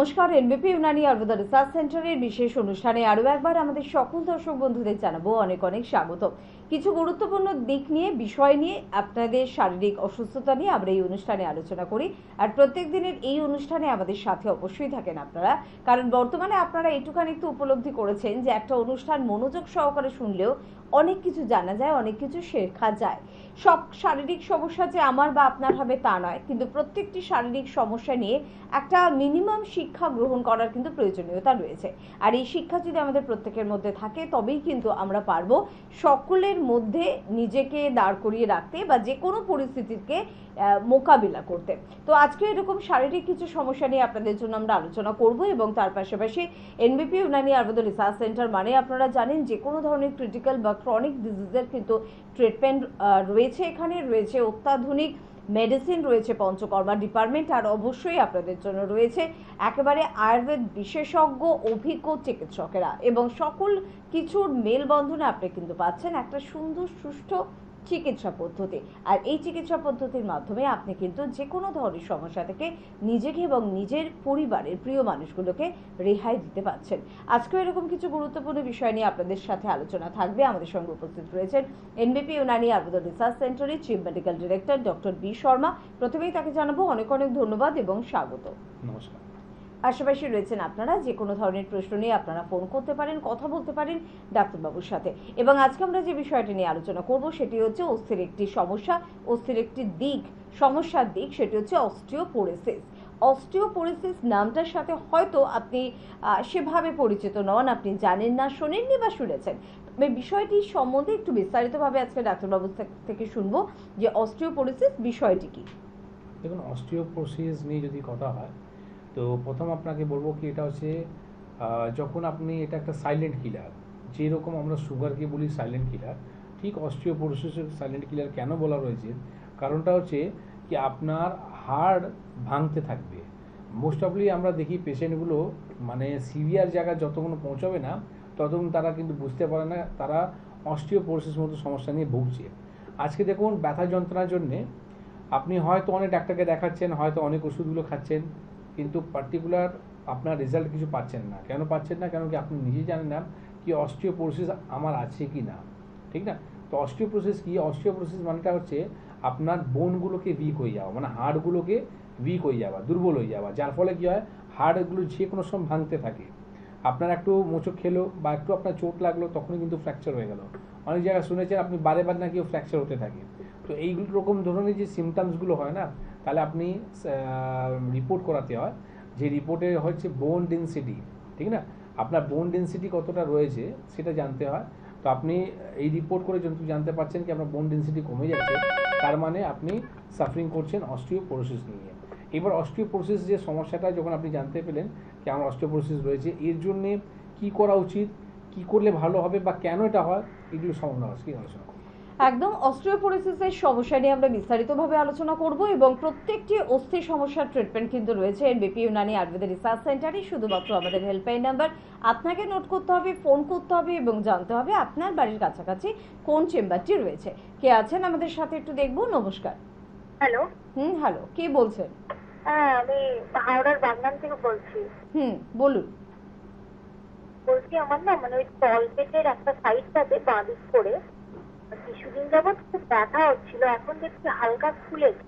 নমস্কার, এনবিপি ইউনানি আয়ুর্বেদ রিসার্চ সেন্টারের বিশেষ অনুষ্ঠানে আরও একবার আমাদের সকল দর্শক বন্ধুদের জানাবো অনেক অনেক স্বাগত। কিছু গুরুত্বপূর্ণ দিক নিয়ে, বিষয় নিয়ে, আপনাদের শারীরিক অসুস্থতা নিয়ে আমরা এই অনুষ্ঠানে আলোচনা করি। আর প্রত্যেক দিনের এই অনুষ্ঠানে আমাদের সাথে অবশ্যই থাকেন আপনারা, কারণ বর্তমানে আপনারা এটুখানি একটু উপলব্ধি করেছেন যে একটা অনুষ্ঠান মনোযোগ সহকারে শুনলেও অনেক কিছু জানা যায়, অনেক কিছু শেখা যায়। সব শারীরিক সমস্যা যে আমার বা আপনার হবে তা নয়, কিন্তু প্রত্যেকটি শারীরিক সমস্যা নিয়ে একটা মিনিমাম শিক্ষা গ্রহণ করার কিন্তু প্রয়োজনীয়তা রয়েছে। আর এই শিক্ষা যদি আমাদের প্রত্যেকের মধ্যে থাকে তবেই কিন্তু আমরা পারবো সকলের মধ্যে নিজেকে দাঁড় করিয়ে রাখতে বা যে কোনো পরিস্থিতিকে মোকাবিলা করতে। তো আজকে এরকম শারীরিক কিছু সমস্যা নিয়ে আপনাদের জন্য আমরা আলোচনা করব এবং তার পাশাপাশি এনবিপি ইউনানি আয়ুর্বেদ রিসার্চ সেন্টার মানে আপনারা জানেন যে কোনো ধরনের ক্রিটিক্যাল বা ক্রনিক ডিজিজের কিন্তু ট্রিটমেন্ট রয়েছে। এখানে রয়েছে অত্যাধুনিক মেডিসিন, রয়েছে পঞ্চকর্মা ডিপার্টমেন্ট, আর অবশ্যই আপনাদের জন্য রয়েছে একেবারে আয়ুর্বেদ বিশেষজ্ঞ অভিজ্ঞ চিকিৎসকেরা, এবং সকল কিছুর মেলবন্ধনে আপনি কিন্তু পাচ্ছেন একটা সুন্দর সুষ্ঠু চিকিৎসা পদ্ধতি। আর এই চিকিৎসা পদ্ধতির মাধ্যমে আপনি কিন্তু যে কোনো ধরনের সমস্যা থেকে নিজেকে এবং নিজের পরিবারের প্রিয় মানুষগুলোকে রেহাই দিতে পারছেন। আজকেও এরকম কিছু গুরুত্বপূর্ণ বিষয় নিয়ে আপনাদের সাথে আলোচনা থাকবে। আমাদের সঙ্গে উপস্থিত রয়েছেন এনবিপি ইউনানি আয়ুর্বেদ রিসার্চ সেন্টারের chief medical director doctor B Sharma. প্রথমেই তাকে জানাবো অনেক অনেক ধন্যবাদ এবং স্বাগত। নমস্কার। আশেপাশে রয়েছেন আপনারা, যে কোনো ধরনের প্রশ্ন নিয়ে আপনারা ফোন করতে পারেন, কথা বলতে পারেন ডাক্তারবাবুর সাথে। এবং আজকে আমরা যে বিষয়টি নিয়ে আলোচনা করব সেটি হচ্ছে অস্থির একটি সমস্যা, অস্থির একটি দিক, সমস্যার দিক, সেটি হচ্ছে অস্টিওপোরোসিস। অস্টিওপোরোসিস নামটার সাথে হয়তো আপনি সেভাবে পরিচিত নন, আপনি জানেন না, শোনেননি বা শুনেছেন। তবে বিষয়টি সম্বন্ধে একটু বিস্তারিতভাবে আজকে ডাক্তারবাবুর থেকে শুনবো যে অস্টিওপোরোসিস বিষয়টি কি। দেখুন, অস্টিওপোরোসিস নিয়ে যদি কথা হয় তো প্রথম আপনাকে বলবো কি এটা হচ্ছে যখন আপনি এটা একটা সাইলেন্ট কিলার, যেরকম আমরা সুগারকে বলি সাইলেন্ট কিলার, ঠিক অস্টিওপোরোসিসের সাইলেন্ট কিলার কেন বলা রয়েছে, কারণটা হচ্ছে কি আপনার হাড় ভাঙতে থাকবে। মোস্ট অফলি আমরা দেখি পেশেন্টগুলো মানে সিভিয়ার জায়গায় যতক্ষণ পৌঁছাবে না ততক্ষণ তারা কিন্তু বুঝতে পারে না তারা অস্টিওপোরোসিস মতো সমস্যা নিয়ে ভুগছে। আজকে দেখুন, ব্যথা যন্ত্রণার জন্যে আপনি হয়তো অনেক ডাক্তারকে দেখাচ্ছেন, হয়তো অনেক ওষুধগুলো খাচ্ছেন, কিন্তু পার্টিকুলার আপনার রেজাল্ট কিছু পাচ্ছেন না। কেন পাচ্ছেন না? কেন কি আপনি নিজেই জানেন না কি অস্টিওপোরোসিস আমার আছে কি না, ঠিক না? তো অস্টিওপোরোসিস কি? অস্টিওপোরোসিস মানেটা হচ্ছে আপনার বোনগুলোকে উইক হয়ে যাওয়া, মানে হাড়গুলোকে উইক হয়ে যাওয়া, দুর্বল হয়ে যাওয়া, যার ফলে কি হয় হাড়গুলো যে কোনো সময় ভাঙতে থাকে। আপনার একটু মোচক খেলো বা একটু আপনার চোট লাগলো তখনই কিন্তু ফ্র্যাকচার হয়ে গেল। অনেক জায়গায় শুনেছেন আপনি বারে বার নাকি ফ্র্যাকচার হতে থাকে। তো এইগুলো রকম ধরনের যে সিমটমসগুলো হয় না, তাহলে আপনি রিপোর্ট করাতে হয়, যে রিপোর্টে হচ্ছে বোন ডেন্সিটি, ঠিক না? আপনার বোন ডেন্সিটি কতটা রয়েছে সেটা জানতে হয়। তো আপনি এই রিপোর্ট করে যখন জানতে পারছেন কি আপনার বোন ডেন্সিটি কমে যাচ্ছে, তার মানে আপনি সাফারিং করছেন অস্টিওপোরোসিস নিয়ে। এবার অস্টিওপোরোসিস যে সমস্যাটা যখন আপনি জানতে পেলেন কি আমার অস্টিওপোরোসিস রয়েছে, এর জন্যে কী করা উচিত, কী করলে ভালো হবে বা কেন এটা হয়, এগুলো সম্বন্ধে আজকে আলোচনা করব। একদম অস্টিওপোরোসিসের সমস্যা নিয়ে আমরা বিস্তারিতভাবে আলোচনা করব, এবং প্রত্যেকটি অস্থি সমস্যার ট্রিটমেন্ট কিন্তু রয়েছে এনবিপি ইউনানি আয়ুর্বেদ রিসার্চ সেন্টারে। শুধুমাত্র আমাদের হেল্পলাইন নাম্বার আপনাকে নোট করতে হবে, ফোন করতে হবে এবং জানতে হবে আপনার বাড়ির কাছাকাছি কোন চেম্বারটি রয়েছে। কে আছেন আমাদের সাথে একটু দেখবো। নমস্কার। হ্যালো। হ্যালো, কে বলছেন? হ্যাঁ, আমি হাওড়ার বাগনান থেকে বলছি। বলুন। বলছি আমার না মানে ওই তলপেটের একটা সাইডটাতে বাঁ দিক করে কিছুদিন যাবৎ খুব ব্যথা হচ্ছিল, এখন দেখছি হালকা ফুলেছে।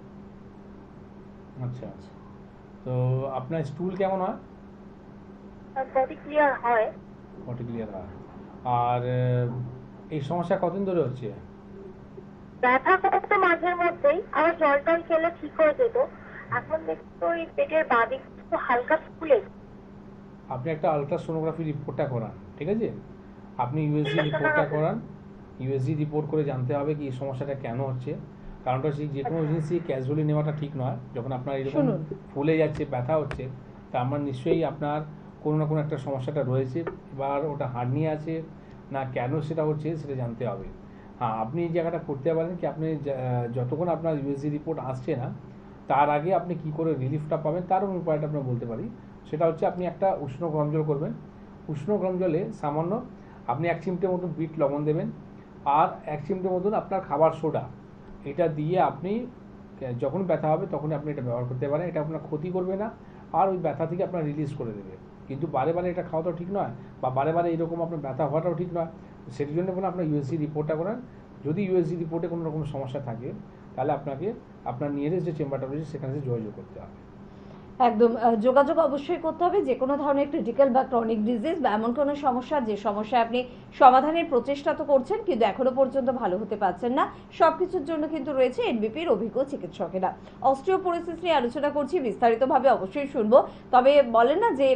আচ্ছা আচ্ছা, তো আপনার স্টুল কেমন হয়? বডি ক্লিয়ার হয়। বডি ক্লিয়ার হয়। আর এই সমস্যা কতদিন ধরে হচ্ছে? ব্যথা করতো মাঝের মধ্যেই, আবার জল টল খেলে ঠিক হয়ে যেত। এখন দেখছি ওই পেটের বাঁ দিক একটু হালকা ফুলেছে। আপনি একটা আলট্রাসোনোগ্রাফি রিপোর্টটা করান, ঠিক আছে? আপনি ইউএসজি রিপোর্টটা করান। ইউএসজি রিপোর্ট করে জানতে হবে কি এই সমস্যাটা কেন হচ্ছে। কারণটা হচ্ছে যে কোনো জিনিসই ক্যাজুয়ালি নেওয়াটা ঠিক নয়। যখন আপনার এরকম ফুলে যাচ্ছে, ব্যথা হচ্ছে, তা আমার নিশ্চয়ই আপনার কোনো না কোনো একটা সমস্যাটা রয়েছে। এবার ওটা হার্নিয়া আছে না কেন সেটা হচ্ছে সেটা জানতে হবে। হ্যাঁ, আপনি এই জায়গাটা করতে পারেন কি আপনি যতক্ষণ আপনার ইউএসজি রিপোর্ট আসছে না তার আগে আপনি কি করে রিলিফটা পাবেন তার উপায়টা আপনার বলতে পারি। সেটা হচ্ছে আপনি একটা উষ্ণ গরম জল করবেন। উষ্ণ গরম জলে সামান্য আপনি 1 চিমটে মতন বিট লবণ দেবেন, আর 1 চিমটে মতন আপনার খাবার সোডা, এটা দিয়ে আপনি যখন ব্যথা হবে তখনই আপনি এটা ব্যবহার করতে পারেন। এটা আপনার ক্ষতি করবে না, আর ওই ব্যথা থেকে আপনার রিলিজ করে দেবে। কিন্তু বারে বারে এটা খাওয়াটাও ঠিক নয়, বা বারে বারে এরকম আপনার ব্যথা হওয়াটাও ঠিক নয়। সেটার জন্য বলে আপনার ইউএসজি রিপোর্টটা করান। যদি ইউএসজি রিপোর্টে কোনো রকম সমস্যা থাকে তাহলে আপনাকে আপনার নিয়ারেস্ট যে চেম্বারটা রয়েছে সেখানে যোগাযোগ করতে হবে। একদম যোগাযোগ অবশ্যই করতে হবে। যে কোনো ধরনের ক্রিটিক্যাল বা ক্রনিক ডিজিজ বা এমন কোনো সমস্যা যে সমস্যায় আপনি সমাধানের প্রচেষ্টা তো করছেন কিন্তু এখনো পর্যন্ত ভালো হতে পারছেন না, সবকিছুর জন্য কিন্তু রয়েছে এনবিপির অভিজ্ঞ চিকিৎসকেরা। অস্টিওপোরোসিস নিয়ে আলোচনা করছি, বিস্তারিতভাবে অবশ্যই শুনবো। তবে বলেন না যে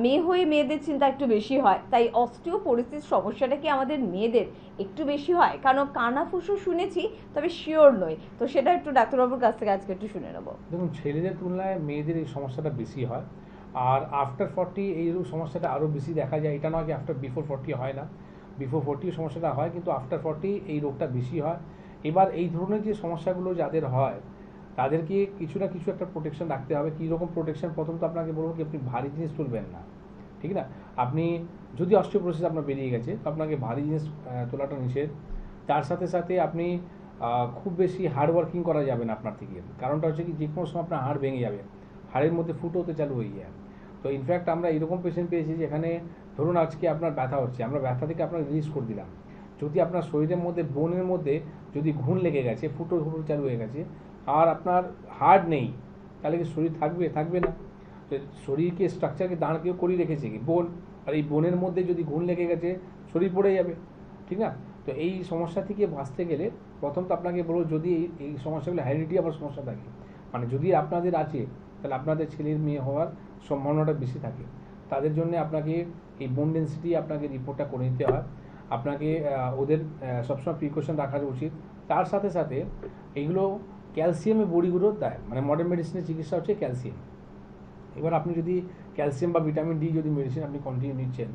মেয়ে হয়ে মেয়েদের চিন্তা একটু বেশি হয়, তাই অস্টিওপোরোসিস সমস্যাটা কি আমাদের মেয়েদের একটু বেশি হয়? কারণ কানাফুসো শুনেছি, তবে শিওর নই। তো সেটা একটু ডাক্তারবাবুর কাছ থেকে আজকে একটু শুনে নেবো। দেখুন, ছেলেদের তুলনায় মেয়েদের এই সমস্যাটা বেশি হয়। আর আফটার 40 এইরূপ সমস্যাটা আরও বেশি দেখা যায়। এটা নয় যে বিফোর 40 হয় না, বিফোর 40 সমস্যাটা হয়, কিন্তু আফটার 40 এই রোগটা বেশি হয়। এবার এই ধরনের যে সমস্যাগুলো যাদের হয় তাদেরকে কিছু না কিছু একটা প্রোটেকশন রাখতে হবে। কী রকম প্রোটেকশন? প্রথম তো আপনাকে বলবো কি আপনি ভারী জিনিস তুলবেন না, ঠিক না? আপনি যদি অস্টিওপোরোসিস আপনার বেরিয়ে গেছে তো আপনাকে ভারী জিনিস তোলাটা নিষেধ। তার সাথে সাথে আপনি খুব বেশি হার্ড ওয়ার্কিং করা যাবে না আপনার থেকে। কারণটা হচ্ছে কি, যে কোনো সময় আপনার হাড় ভেঙে যাবে, হাড়ের মধ্যে ফুটো হতে চালু হয়ে যায়। তো ইনফ্যাক্ট আমরা এরকম পেশেন্ট পেয়েছি যেখানে ধরুন আজকে আপনার ব্যথা হচ্ছে, আমরা ব্যথা থেকে আপনার রিলিজ করে দিলাম। যদি আপনার শরীরের মধ্যে বোনের মধ্যে যদি ঘুণ লেগে গেছে, ফুটো ফুটো চালু হয়ে গেছে, আর আপনার হাড় নেই, তাহলে কি শরীর থাকবে না? তো শরীরকে স্ট্রাকচারকে দাঁড় কেউ করিয়ে রেখেছে কি বোন, আর এই বোনের মধ্যে যদি ঘুণ লেগে গেছে শরীর পড়ে যাবে, ঠিক না? তো এই সমস্যা থেকে বাঁচতে গেলে প্রথম তো আপনাকে বলবো, যদি এই সমস্যাগুলো হেরিডিটি আবার সমস্যা থাকে, মানে যদি আপনাদের আছে তাহলে আপনাদের ছেলের মেয়ে হওয়ার সম্ভাবনাটা বেশি থাকে। তাদের জন্য আপনাকে এই বোন ডেন্সিটি আপনাকে রিপোর্টটা করে নিতে হয়। আপনাকে ওদের সবসময় প্রিকশন রাখা উচিত। তার সাথে সাথে এইগুলো ক্যালসিয়ামে বডি গ্রোথ দেয়, মানে মডার্ন মেডিসিনের চিকিৎসা হচ্ছে ক্যালসিয়াম। এবার আপনি যদি ক্যালসিয়াম বা ভিটামিন ডি যদি মেডিসিন আপনি কন্টিনিউ নিচ্ছেন,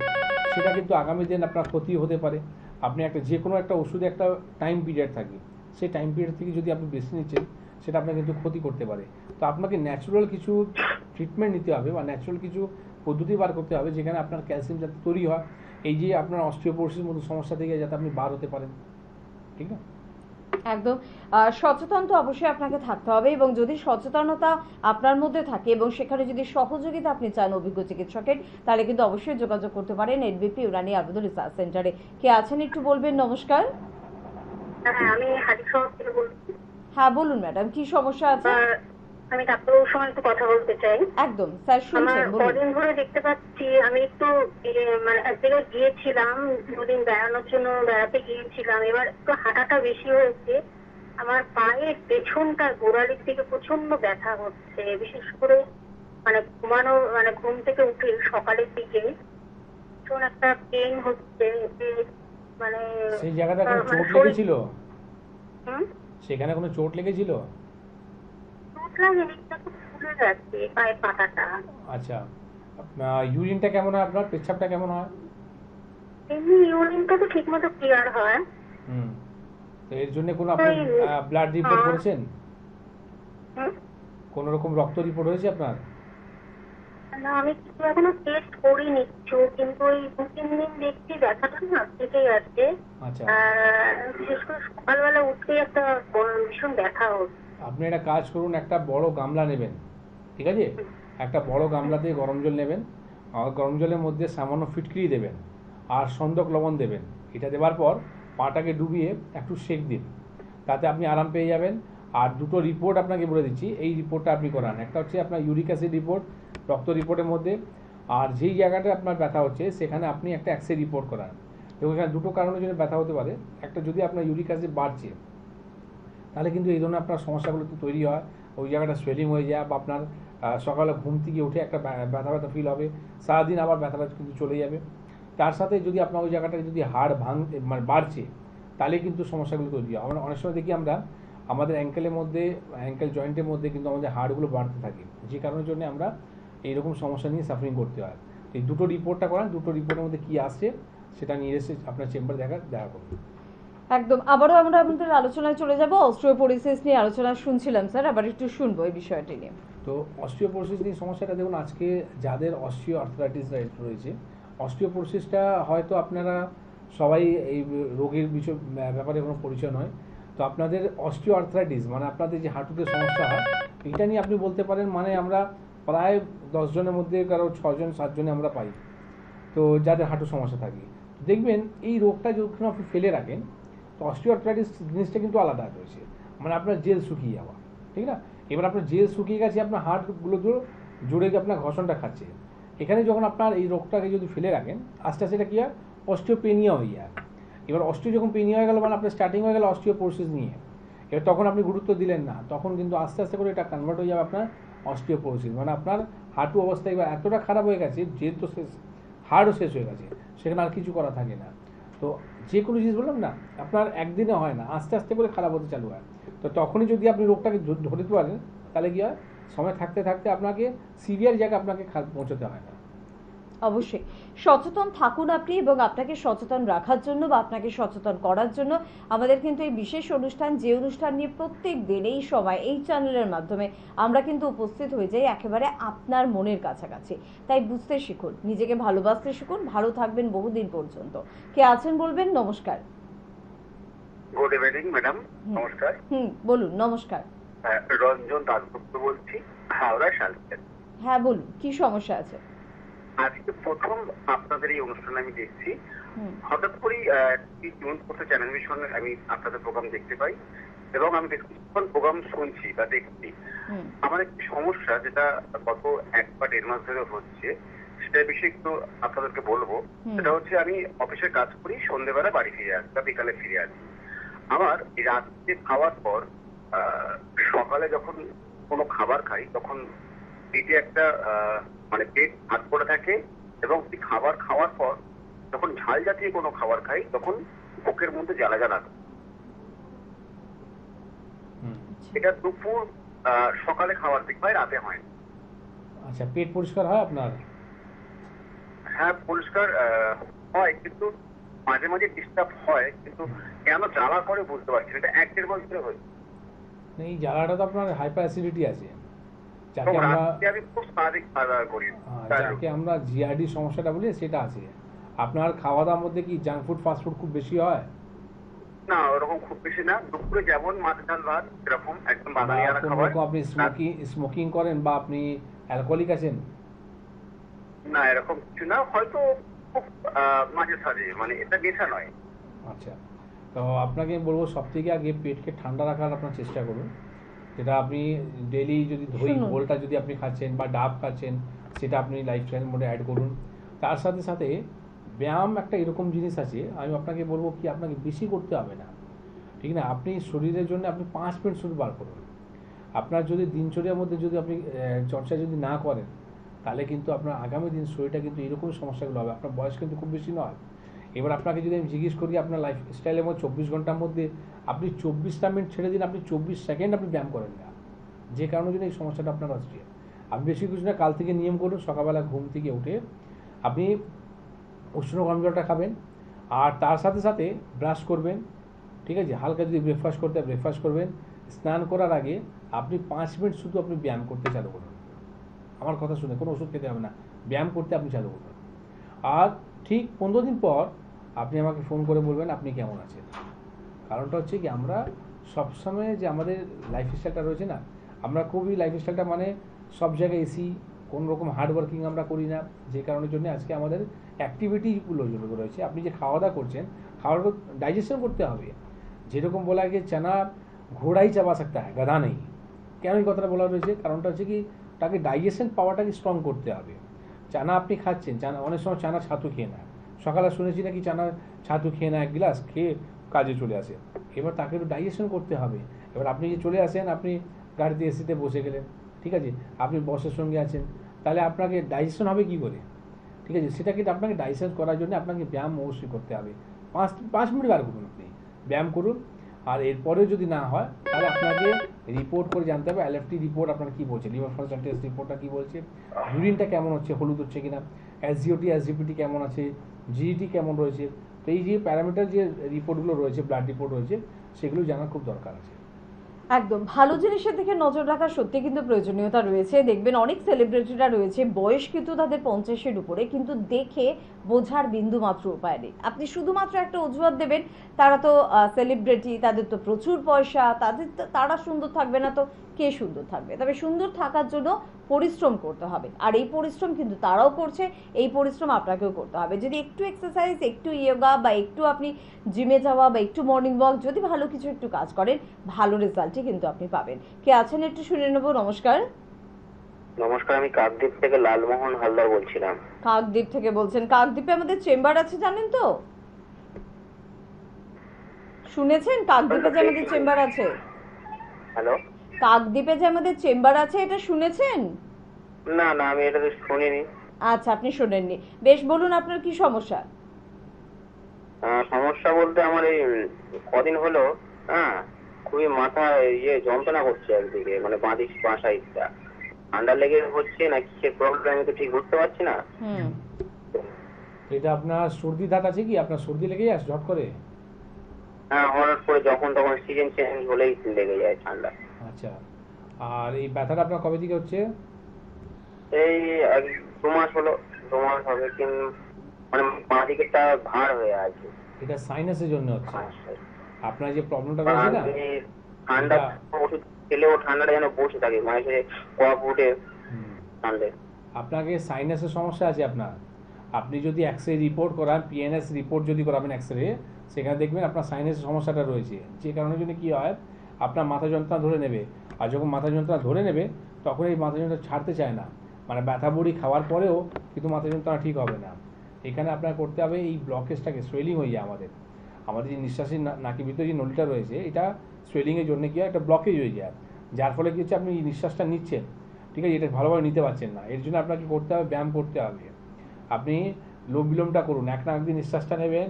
সেটা কিন্তু আগামী দিন আপনার ক্ষতি হতে পারে। আপনি যে কোনো একটা ওষুধে একটা টাইম পিরিয়ড থাকে, সেই টাইম পিরিয়ড থেকে যদি আপনি বেশি নিচ্ছেন সেটা আপনার কিন্তু ক্ষতি করতে পারে। তো আপনাকে ন্যাচারাল কিছু ট্রিটমেন্ট নিতে হবে বা ন্যাচারাল কিছু পদ্ধতি বার করতে হবে যেখানে আপনার ক্যালসিয়াম যাতে তৈরি হয়, এই যে আপনার অস্টিওপোরোসিসের মতো সমস্যা থেকে যাতে আপনি বার হতে পারেন, ঠিক না? একদম সচেতন তো অবশ্যই আপনাকে থাকতে হবে, এবং যদি সচেতনতা আপনার মধ্যে থাকে এবং সেখানে যদি সহযোগিতা আপনি চান অভিজ্ঞ চিকিৎসকের, তাহলে কিন্তু অবশ্যই যোগাযোগ করতে পারেন এনবিপি ইউনানি আয়ুর্বেদ রিসার্চ সেন্টারে। কে আছেন একটু বলবেন? নমস্কার। হ্যাঁ, আমি হাজিরশহর থেকে বলছি। হ্যাঁ বলুন ম্যাডাম, কি সমস্যা আছে? আমি ডাক্তারবাবুর সঙ্গে একটু কথা বলতে চাই। একদম স্যার, আমার শুনছেন, বলুন। কদিন ধরে দেখতে পাচ্ছি, আমি একটু মানে এক জায়গায় গিয়েছিলাম, দুদিন বেড়ানোর জন্য বেড়াতে গিয়েছিলাম। এবার একটু হাঁটাটা বেশি হয়েছে, আমার পায়ের পেছনটা গোড়ালির দিকে প্রচন্ড ব্যথা হচ্ছে। বিশেষ করে মানে ঘুম থেকে উঠে সকালের দিকে ভীষণ একটা পেইন হচ্ছে যে মানে সেই জায়গাটা কোনো চোট লেগেছিল? সেখানে কোনো চোট লেগেছিল? চোট লাগেনি, একটু ফুলে যাচ্ছে পায়ের পাতাটা। আচ্ছা, ইউরিনটা কেমন হয় আপনার? পেচ্ছাপটা কেমন হয়? এমনি ইউরিনটা তো ঠিক মতো ক্লিয়ার হয়। তো এর জন্য কোনো আপনি ব্লাড রিপোর্ট করেছেন? কোন রকম রক্ত রিপোর্ট হয়েছে আপনার? না, আমি কিছু এখনো টেস্ট করিনি কিছু, কিন্তু ওই 2-3 দিন দেখছি ব্যথাটা না থেকেই আছে। আচ্ছা, বিশেষ করে সকালবেলা উঠতেই একটা ভীষণ ব্যথা হচ্ছে। আপনি একটা কাজ করুন, একটা বড় গামলা নেবেন, ঠিক আছে? একটা বড় গামলাতে গরম জল নেবেন, আর গরম জলের মধ্যে সামান্য ফিটকিরি দেবেন আর সন্দক লবণ দেবেন। এটা দেওয়ার পর পাটাকে ডুবিয়ে একটু সেক দিন, তাতে আপনি আরাম পেয়ে যাবেন। আর দুটো রিপোর্ট আপনাকে বলে দিচ্ছি, এই রিপোর্টটা আপনি করান। একটা হচ্ছে আপনার ইউরিক অ্যাসিড রিপোর্ট রক্ত রিপোর্টের মধ্যে, আর যেই জায়গাটা আপনার ব্যথা হচ্ছে সেখানে আপনি একটা এক্সরে রিপোর্ট করান। এবং এখানে দুটো কারণের জন্য ব্যথা হতে পারে। একটা, যদি আপনার ইউরিক অ্যাসিড বাড়ছে তাহলে কিন্তু এই ধরনের আপনার সমস্যাগুলো তো তৈরি হয়, ওই জায়গাটা সোয়েলিং হয়ে যায়, বা আপনার সকালে ঘুম থেকে উঠে একটা ব্যথা ব্যথা ফিল হবে, সারাদিন আবার ব্যথা ব্যথা কিন্তু চলে যাবে। তার সাথে যদি আপনার ওই জায়গাটায় যদি হাড় মানে বাড়ছে তাহলে কিন্তু সমস্যাগুলো তৈরি হয়। আমরা অনেক সময় দেখি আমরা আমাদের অ্যাঙ্কেলের মধ্যে, অ্যাঙ্কেল জয়েন্টের মধ্যে কিন্তু আমাদের হাড়গুলো বাড়তে থাকে, যে কারণের জন্য আমরা এইরকম সমস্যা নিয়ে সাফারিং করতে হয়। এই দুটো রিপোর্টটা করান, দুটো রিপোর্টের মধ্যে কী আসছে সেটা নিয়ে এসে আপনার চেম্বার দেখা করুন। একদম, আবারও আমরা আমাদের আলোচনায় চলে যাব। অস্টিওপোরোসিস নিয়ে আলোচনা শুনছিলাম স্যার, আবার একটু শুনবো এই বিষয়টি নিয়ে। তো অস্টিওপোরোসিস নিয়ে সমস্যাটা দেখুন, আজকে যাদের অস্টিও আর্থ্রাইটিস রয়েছে, অস্টিওপোরোসিসটা হয়তো আপনারা সবাই এই রোগের ব্যাপারে কোনো পরিচয় নয়। তো আপনাদের অস্টিও আর্থ্রাইটিস মানে আপনাদের যে হাঁটুতে সমস্যা হয়, এটা নিয়ে আপনি বলতে পারেন, মানে আমরা প্রায় 10 জনের মধ্যে কারো 6 জন 7 জনে আমরা পাই, তো যাদের হাঁটু সমস্যা থাকে। দেখবেন এই রোগটা যখন আপনি ফেলে রাখেন, তো অস্টিওআর্থ্রাইটিস জিনিসটা কিন্তু আলাদা রয়েছে, মানে আপনার জেল শুকিয়ে যাওয়া, ঠিক না? এবার আপনার জেল শুকিয়ে গেছে, আপনার হাড়গুলো জুড়ে গিয়ে আপনার ঘষণটা খাচ্ছে। এখানে যখন আপনার এই রোগটাকে যদি ফেলে রাখেন, আস্তে আস্তে এটা কি হয়, অস্টিওপেনিয়া হয়ে যায়। এবার অস্টিও যখন পেনিয়া হয়ে গেল, মানে আপনার স্টার্টিং হয়ে গেল অস্টিওপোরোসিস নিয়ে, এবার তখন আপনি গুরুত্ব দিলেন না, তখন কিন্তু আস্তে আস্তে করে এটা কনভার্ট হয়ে যাবে আপনার অস্টিওপোরোসিস, মানে আপনার হাঁটু অবস্থা এবার এতটা খারাপ হয়ে গেছে, জেল তো শেষ, হাড়ও শেষ হয়ে গেছে, সেখানে আর কিছু করা থাকে না। তো যে কোনো জিনিস বললাম না, আপনার একদিনে হয় না, আস্তে আস্তে করে খারাপ হতে চালু হয়। তো তখনই যদি আপনি রোগটাকে ধরে দিতে পারেন, তাহলে কি হয়, সময় থাকতে থাকতে আপনাকে সিভিয়ার জায়গায় আপনাকে পৌঁছতে হয় না। অবশ্যই সচেতন থাকুন আপনি, এবং আপনাকে সচেতন রাখার জন্য বা আপনাকে সচেতন করার জন্য আমাদের কিন্তু এই বিশেষ অনুষ্ঠান, যে অনুষ্ঠান নিয়ে প্রত্যেক দিন এই সময় এই চ্যানেলের মাধ্যমে আমরা কিন্তু উপস্থিত হয়ে যাই একেবারে আপনার মনের কাছাকাছি। তাই বুঝতে শিখুন, নিজেকে ভালোবাসতে শিখুন, ভালো থাকবেন বহুদিন পর্যন্ত। কে আছেন বলবেন? নমস্কার। গুড ইভিনিং ম্যাডাম, নমস্কার। বলুন। নমস্কার। রঞ্জন দাসগুপ্ত বলছি, হাওড়া শালকের। হ্যাঁ বলুন, কি সমস্যা আছে? আজকে প্রথম আপনাদের এই অনুষ্ঠানে আমি দেখছি, হঠাৎ করেই টিউন করতে চ্যানেল মিশনে আমি আপনাদের প্রোগ্রাম দেখতে পাই, এবং আমি বেশিক্ষণ প্রোগ্রাম শুনছি বা দেখছি। আমার একটি সমস্যা, যেটা গত 1 বা 1.5 মাস ধরে হচ্ছে, সেটার বিষয়ে একটু আপনাদেরকে বলবো। সেটা হচ্ছে, আমি অফিসে কাজ করি, সন্ধ্যেবেলা বাড়ি ফিরে আসি বা বিকালে ফিরে আসি। আমার রাত্রে খাওয়ার পর সকালে যখন কোনো খাবার খাই, তখন পেটে একটা মানে পেট ভাত করে থাকে, এবং সেই খাবার খাওয়ার পর যখন ঝাল জাতীয় কোনো খাবার খাই, তখন বুকের মধ্যে জ্বালা জ্বালা। এটা দুপুর সকালে খাওয়ার দিক হয়, রাতে হয়। আচ্ছা, পেট পরিষ্কার হয় আপনার? হ্যাঁ, পরিষ্কার হয়, কিন্তু মাঝে মাঝে ডিস্টার্ব হয়, কিন্তু কেন জ্বালা করে বুঝতে পারছি না। এটা 1-1.5 মাস ধরে হয়েছে। এই জ্বালাটা তো আপনার হাইপার অ্যাসিডিটি আছে, যাকে এবং আমরা রাতে আমি খুব স্বাভাবিক খাওয়া দাওয়া করি। যাকে আমরা জিআরডি সমস্যাটা বলি, সেটা আছে। আপনার খাওয়া দাওয়ার মধ্যে কি জাঙ্ক ফুড ফাস্ট ফুড খুব বেশি হয়? না, ওরকম খুব বেশি না। দুপুরে যেমন মাছ ডাল ভাত, এরকম একদম বাঙালিয়ানা কোনো খাবার। রকম আপনি স্মোকিং করেন বা আপনি অ্যালকোহলিক আছেন? না, এরকম কিছু না, হয়তো খুব মাঝে সাঝে, মানে এটা নেশা নয়। আচ্ছা, তো আপনাকে আমি বলবো, সব থেকে আগে পেটকে ঠান্ডা রাখার আপনার চেষ্টা করুন। যেটা আপনি ডেইলি যদি দই ঘোলটা যদি আপনি খাচ্ছেন বা ডাব খাচ্ছেন, সেটা আপনি লাইফস্টাইল মোডে অ্যাড করুন। তার সাথে সাথে ব্যায়াম একটা এরকম জিনিস আছে, আমি আপনাকে বলবো কি, আপনাকে বেশি করতে হবে না, ঠিক না? আপনি শরীরের জন্য আপনি 5 মিনিট শুধু বার করুন। আপনার যদি দিনচর্যার মধ্যে যদি আপনি চর্চা যদি না করেন, তাহলে কিন্তু আপনার আগামী দিন শরীরটা কিন্তু এরকম সমস্যাগুলো হবে। আপনার বয়স কিন্তু খুব বেশি নয়। এবার আপনাকে যদি আমি জিজ্ঞেস করি, আপনার লাইফ স্টাইলের মধ্যে 24 ঘন্টার মধ্যে আপনি 24টা মিনিট ছেড়ে দিন, আপনি 24 সেকেন্ড আপনি ব্যায়াম করেন না, যে কারণের জন্য এই সমস্যাটা আপনার আসছে। আপনি বেশি কিছু না, কাল থেকে নিয়ম করুন, সকালবেলা ঘুম থেকে উঠে আপনি উষ্ণ গরম জলটা খাবেন, আর তার সাথে সাথে ব্রাশ করবেন, ঠিক আছে? হালকা যদি ব্রেকফাস্ট করতে হয় ব্রেকফাস্ট করবেন। স্নান করার আগে আপনি 5 মিনিট শুধু আপনি ব্যায়াম করতে চালু করুন। আমার কথা শুনে, কোনো ওষুধ খেতে হবে না, ব্যায়াম করতে আপনি চালু করুন। আর ঠিক 15 দিন পর আপনি আমাকে ফোন করে বলবেন আপনি কেমন আছেন। কারণটা হচ্ছে কি, আমরা সবসময় যে আমাদের লাইফস্টাইলটা রয়েছে না, আমরা খুবই লাইফস্টাইলটা মানে সব জায়গায় এসি, কোনো রকম হার্ড ওয়ার্কিং আমরা করি না, যে কারণের জন্য আজকে আমাদের অ্যাক্টিভিটিগুলো যেগুলো রয়েছে, আপনি যে খাওয়া দাওয়া করছেন, খাওয়াটা ডাইজেশন করতে হবে। যেরকম বলা হয়, চানা ঘোড়াই চাবা सकता है, গাধা নেই। কেন এই কথাটা বলা রয়েছে? কারণটা হচ্ছে কি, তাকে ডাইজেশন পাওয়াটাকে স্ট্রং করতে হবে। চানা আপনি খাচ্ছেন, চানা অনেক সময় চানা ছাতু খেয়ে নেয়, সকালে শুনেছি নাকি চানা ছাতু খেয়ে নেয় 1 গ্লাস, খেয়ে কাজে চলে আসে। এবার তাকে একটু ডাইজেশন করতে হবে। এবার আপনি যে চলে আসেন, আপনি গাড়িতে এসিতে বসে গেলেন, ঠিক আছে, আপনি বসের সঙ্গে আছেন, তাহলে আপনাকে ডাইজেশন হবে কি করে? ঠিক আছে, সেটাকে আপনাকে ডাইজেশন করার জন্য আপনাকে ব্যায়াম অবশ্যই করতে হবে। 5 মিনিট বার করুন, আপনি ব্যায়াম করুন। আর এরপরেও যদি না হয়, তাহলে আপনাকে রিপোর্ট করে জানতে হবে, এলএফটি রিপোর্ট আপনার কী বলছে, লিভার ফাংশন টেস্ট রিপোর্টটা কী বলছে, ইউরিনটা কেমন হচ্ছে, হলুদ হচ্ছে কিনা, এসজিওটি এসজিপিটি কেমন আছে, জিইটি কেমন রয়েছে। তো এই যে প্যারামিটার যে রিপোর্টগুলো রয়েছে, ব্লাড রিপোর্ট রয়েছে, সেগুলো জানার খুব দরকার আছে। একদম ভালো জিনিসের দিকে নজর রাখা সত্যি কিন্তু প্রয়োজনীয়তা রয়েছে। দেখবেন অনেক সেলিব্রিটিরা রয়েছে, বয়স কিন্তু তাদের 50-এর উপরে, কিন্তু দেখে বোঝার বিন্দু মাত্র উপায় নেই। আপনি শুধুমাত্র একটা অজুহাত দেবেন, তারা তো সেলিব্রিটি, তাদের তো প্রচুর পয়সা, তারা সুন্দর থাকবে না তো কে সুন্দর থাকবে? তবে সুন্দর থাকার জন্য পরিশ্রম করতে হবে। আর এই পরিশ্রম কিন্তু তারাও করছে, এই পরিশ্রম আপনাকেও করতে হবে। যদি একটু এক্সারসাইজ, একটু ইয়োগা বা একটু আপনি জিমে যাওয়া বা একটু মর্নিং ওয়াক, যদি ভালো কিছু একটু কাজ করেন, ভালো রেজাল্টই কিন্তু আপনি পাবেন। কে আছেন একটু শুনে নেবো। নমস্কার। নমস্কার, আমি কাকদ্বীপ থেকে লালমোহন হালদার বলছিলাম। কাকদ্বীপ থেকে বলছেন? কাকদ্বীপে আমাদের চেম্বার আছে, জানেন তো? শুনেছেন কাকদ্বীপে যে আমাদের চেম্বার আছে? হ্যালো। কাকদ্বীপে যে আমাদের চেম্বার আছে, এটা শুনেছেন? না না, আমি এটা তো শুনিনি। আচ্ছা, আপনি শোনেননি। বেশ, বলুন আপনার কি সমস্যা? সমস্যা বলতে আমার এই কদিন হলো খুবই মাথা যন্ত্রণা করছে একদিকে, মানে বাঁ সাইডটা। ঠান্ডা লেগে হচ্ছে না কিসের প্রবলেম আমি তো ঠিক বুঝতে পারছি না। এটা আপনার সর্দি ধাত আছে কি? আপনার সর্দি লেগেই আসে ঝট করে? হ্যাঁ, হঠাৎ করে যখন তখন সিজন চেঞ্জ হলেই লেগে যায় ঠান্ডা। আচ্ছা, আর এই ব্যথাটা আপনার কবে থেকে হচ্ছে? এই 2 মাস হলো, 2 মাস হবে, কিন্তু মানে বাঁ দিকেরটা ভার হয়ে আছে। এটা সাইনাসের জন্য হচ্ছে। আপনার যে প্রবলেমটা রয়েছে না, ঠান্ডা ওষুধ খেলেও ঠান্ডাটা যেন বসে থাকে, মানে কফ উঠে ঠান্ডা। আপনাকে সাইনাসের সমস্যা আছে আপনার। আপনি যদি এক্সরে রিপোর্ট করান, পিএনএস রিপোর্ট যদি করাবেন এক্সরে, সেখানে দেখবেন আপনার সাইনাসের সমস্যাটা রয়েছে। যে কারণের জন্য কী হয়, আপনার মাথা যন্ত্রণা ধরে নেবে, আর যখন মাথা যন্ত্রণা ধরে নেবে তখন এই মাথা যন্ত্রণা ছাড়তে চায় না, মানে ব্যথা বড়ি খাওয়ার পরেও কিন্তু মাথা যন্ত্রণা ঠিক হবে না। এখানে আপনার করতে হবে এই ব্লকেজটাকে, সোয়েলিং হয়ে যায় আমাদের যে নিঃশ্বাসের নাকি ভিতরে যে নলিটা রয়েছে, এটা সোয়েলিংয়ের জন্য কি হয়, একটা ব্লকেজ হয়ে যায়, যার ফলে কি হচ্ছে আপনি নিঃশ্বাসটা নিচ্ছেন, ঠিক আছে, এটা ভালোভাবে নিতে পারছেন না। এর জন্য আপনাকে করতে হবে, ব্যায়াম করতে হবে। আপনি লোম বিলোমটা করুন, এক নাক দিয়ে নিঃশ্বাসটা নেবেন,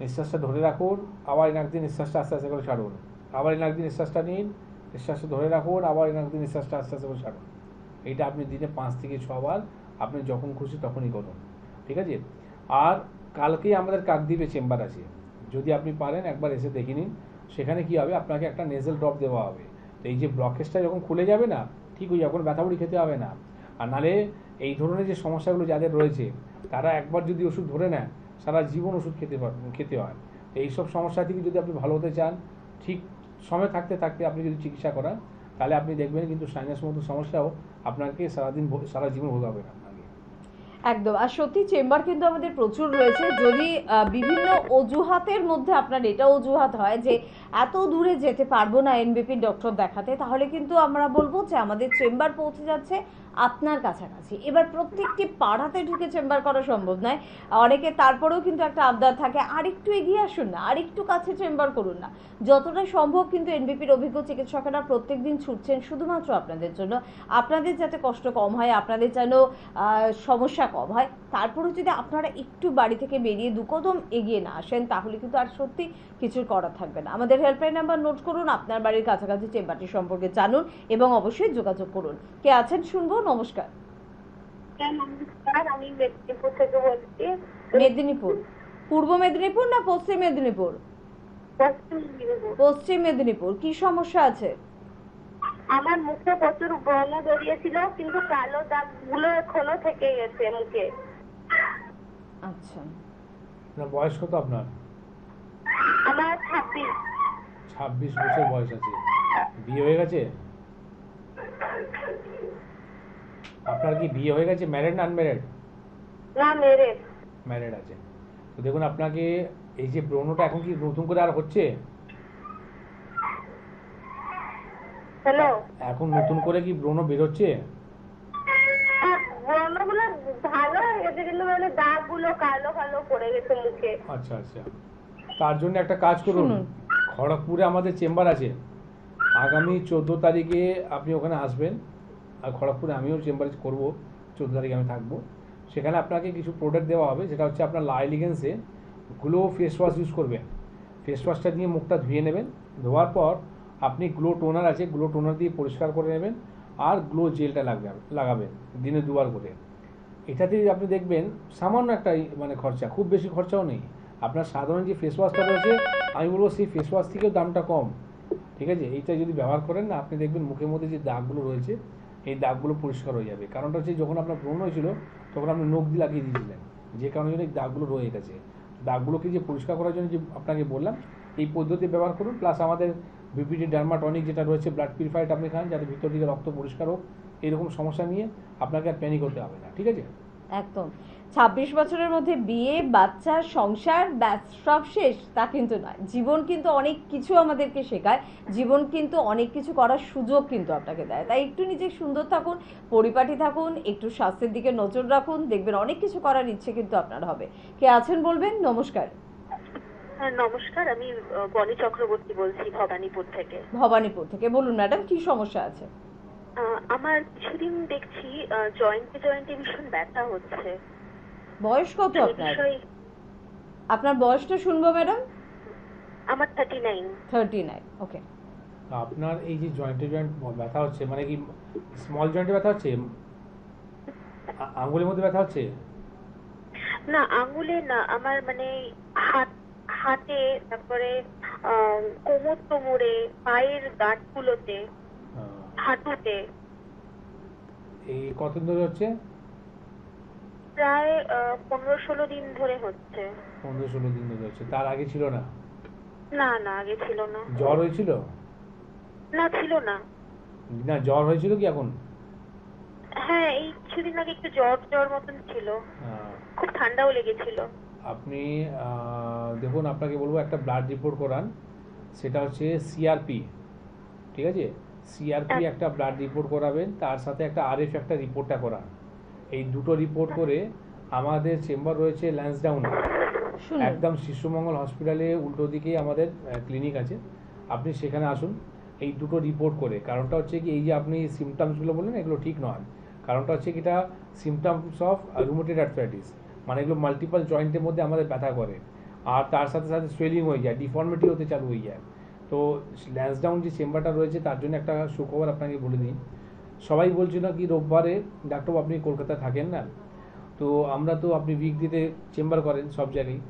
নিঃশ্বাসটা ধরে রাখুন, আবার নাক দিয়ে নিঃশ্বাসটা আস্তে আস্তে করে ছাড়ুন, আবার নাক দিয়ে নিঃশ্বাসটা নিন, নিঃশ্বাসটা ধরে রাখুন, আবার নাক দিয়ে নিঃশ্বাসটা আস্তে আস্তে করে ছাড়ুন। এইটা আপনি দিনে 5 থেকে 6 বার আপনি যখন খুশি তখনই করুন, ঠিক আছে। আর কালকেই আমাদের কাকদ্বীপে চেম্বার আছে, যদি আপনি পারেন একবার এসে দেখে নিন। সেখানে কি হবে, আপনাকে একটা নেজেল ড্রপ দেওয়া হবে। তো এই যে ব্লকেজটা যখন খুলে যাবে না, ঠিক হয়ে যখন ব্যথাবড়ি খেতে হবে না। আর নালে এই ধরনের যে সমস্যাগুলো যাদের রয়েছে, তারা একবার যদি ওষুধ ধরে নেয়, সারা জীবন ওষুধ খেতে হয়। তো এইসব সমস্যা থেকে যদি আপনি ভালো হতে চান, ঠিক সময় থাকতে থাকতে আপনি যদি চিকিৎসা করান, তাহলে আপনি দেখবেন কিন্তু সাইনাস মতো সমস্যাও আপনাকে সারা জীবন ভোগাবে না। একদম। আর সত্যি চেম্বার কিন্তু আমাদের প্রচুর রয়েছে। যদি বিভিন্ন অজুহাতের মধ্যে আপনার এটা অজুহাত হয় যে এত দূরে যেতে পারবো না এনবিপি ডক্টর দেখাতে, তাহলে কিন্তু আমরা বলবো যে আমাদের চেম্বার পৌঁছে যাচ্ছে আপনার কাছাকাছি। এবার প্রত্যেকটি পাড়াতে ঢুকে চেম্বার করা সম্ভব নয়, অনেকে তারপরেও কিন্তু একটা আবদার থাকে, আরেকটু এগিয়ে আসুন না, আরেকটু কাছে চেম্বার করুন না। যতটা সম্ভব কিন্তু এনবিপির অভিজ্ঞ চিকিৎসকেরা প্রত্যেক দিন ছুটছেন শুধুমাত্র আপনাদের জন্য, আপনাদের যাতে কষ্ট কম হয়, আপনাদের যেন সমস্যা কম হয়। তারপরেও যদি আপনারা একটু বাড়ি থেকে বেরিয়ে 2 কদম এগিয়ে না আসেন, তাহলে কিন্তু আর সত্যি কিছু করার থাকবে না। আমাদের হেল্পলাইন নাম্বার নোট করুন, আপনার বাড়ির কাছাকাছি চেম্বারটি সম্পর্কে জানুন এবং অবশ্যই যোগাযোগ করুন। কে আছেন শুনবো। নমস্কার। নমস্কার, আমি মেদিনীপুর থেকে বলছি। মেদিনীপুর? পূর্ব মেদিনীপুর না পশ্চিম মেদিনীপুর? পশ্চিম মেদিনীপুর। কি সমস্যা আছে? আমার মুখে প্রচুর ব্রণ বেরিয়েছিল, কিন্তু কালো দাগগুলো এখনো থেকে গেছে মুখে। আচ্ছা, বয়স কত আপনার? আমার 26। 26 বছর বয়স আছে। বিয়ে হয়ে গেছে? আপনার কি বিয়ে হয়ে গেছে? ম্যারিড না আনম্যারিড? না, মেরে ম্যারিড আছে। তো দেখুন, আপনাকে এই যে ব্রণটা এখন কি নতুন করে আর হচ্ছে? হ্যালো, এখন নতুন করে কি ব্রণ বেরোচ্ছে? ব্রণগুলো ভালো হয়ে গেছে, কিন্তু মানে দাগগুলো কালো কালো পড়ে গেছে মুখে। আচ্ছা আচ্ছা, তার জন্য একটা কাজ করুন, খড়গপুরে আমাদের চেম্বার আছে। আগামী 14 তারিখে আপনি ওখানে আসবেন। আর খড়গপুরে আমিও চেম্বারে করবো, 14 তারিখে আমি থাকবো। সেখানে আপনাকে কিছু প্রোডাক্ট দেওয়া হবে, সেটা হচ্ছে আপনার লাইলিগেন্সে গ্লো ফেস ওয়াশ ইউজ করবেন। ফেস ওয়াশটা দিয়ে মুখটা ধুয়ে নেবেন, ধোয়ার পর আপনি গ্লো টোনার আছে, গ্লো টোনার দিয়ে পরিষ্কার করে নেবেন, আর গ্লো জেলটা লাগাবেন দিনে 2 বার করে। এটাতে আপনি দেখবেন সামান্য একটা মানে খরচা, খুব বেশি খরচাও নেই। আপনার সাধারণ যে ফেস ওয়াশটা রয়েছে, আমি বলবো সেই ফেস ওয়াশ থেকেও দামটা কম, ঠিক আছে। এইটা যদি ব্যবহার করেন না, আপনি দেখবেন মুখের মধ্যে যে দাগগুলো রয়েছে, এই দাগগুলো পরিষ্কার হয়ে যাবে। কারণটা হচ্ছে যখন আপনার ব্রণ হয়েছিল তখন আপনি নখ দিয়ে লাগিয়ে দিয়েছিলেন, যে কারণে এই দাগগুলো রয়ে গেছে। দাগগুলোকে যে পরিষ্কার করার জন্য যে আপনাকে বললাম, এই পদ্ধতি ব্যবহার করুন। প্লাস আমাদের বিপিডি ডার্মাটনিক যেটা রয়েছে, ব্লাড পিউরিফায়ার আপনি খান, যাতে ভিতর দিকে রক্ত পরিষ্কার হোক, এরকম সমস্যা নিয়ে আপনাকে আর প্যানিক হতে হবে না, ঠিক আছে? একদম। 26 বছরের মধ্যে বিয়ে, বাচ্চা, সংসার, ব্যাস সব শেষ তা কিন্তু নয়। জীবন কিন্তু অনেক কিছু আমাদেরকে শেখায়, জীবন কিন্তু অনেক কিছু করার সুযোগ কিন্তু আপনাকে দেয়। তাই একটু নিজে সুন্দর থাকুন, পরিপাটি থাকুন, একটু স্বাস্থ্যের দিকে নজর রাখুন, দেখবেন অনেক কিছু করার ইচ্ছে কিন্তু আপনার হবে। কে আছেন বলবেন? নমস্কার। হ্যাঁ নমস্কার, আমি বনি চক্রবর্তী বলছি ভবানীপুর থেকে। ভবানীপুর থেকে বলুন ম্যাডাম, কি সমস্যা আছে? আমার কিছুদিন দেখছি জয়েন্টে ভীষণ ব্যথা হচ্ছে। বয়স কত এই আপনার? বিষয়ে আপনার বয়সটা শুনবো ম্যাডাম। আমার 39। 39। ওকে। আপনার এই যে জয়েন্টে ব্যথা হচ্ছে, মানে কি স্মল জয়েন্টে ব্যথা হচ্ছে, আঙ্গুলের মধ্যে ব্যথা হচ্ছে? না আঙ্গুলে না, আমার মানে হাতে, তারপরে কোমরে, পায়ের গাঁটগুলোতে, হাঁটুতে। এই কতদিন ধরে হচ্ছে? প্রায় 15-16 দিন ধরে হচ্ছে। 15-16 দিন ধরে হচ্ছে। তার আগে ছিল না? না না, আগে ছিল না। জ্বর হয়েছিল? না ছিল না। না, জ্বর হয়েছিল কি এখন? হ্যাঁ এই কিছুদিন আগে একটু জ্বর মতন ছিল, খুব ঠান্ডাও লেগেছিল। আপনি দেখুন, আপনাকে বলবো একটা ব্লাড রিপোর্ট করান, সেটা হচ্ছে সিআরপি, ঠিক আছে? সিআরপি একটা ব্লাড রিপোর্ট করাবেন, তার সাথে একটা আরএফ একটা রিপোর্টটা করান। এই দুটো রিপোর্ট করে আমাদের চেম্বার রয়েছে ল্যান্সডাউনে, একদম শিশুমঙ্গল হসপিটালে উল্টো দিকেই আমাদের ক্লিনিক আছে, আপনি সেখানে আসুন এই দুটো রিপোর্ট করে। কারণটা হচ্ছে কি, এই যে আপনি সিমটমসগুলো বললেন এগুলো ঠিক নয়। কারণটা হচ্ছে কি, এটা সিমটমস অফ রুমেটয়েড আর্থ্রাইটিস, মানে এগুলো মাল্টিপল জয়েন্টের মধ্যে আমাদের ব্যথা করে, আর তার সাথে সাথে সোয়েলিং হয়ে যায়, ডিফর্মিটি হতে চালু হয়ে যায়। তো ল্যান্সডাউন যে চেম্বারটা রয়েছে তার জন্য একটা সুখবর আপনাকে বলে দিই। সবাই বলছিল কি রোববারে ডাক্তারবাবু আপনি কলকাতায় থাকেন না, তো আমরা তো আপনি উইকডেতে চেম্বার করেন সব জায়গায়,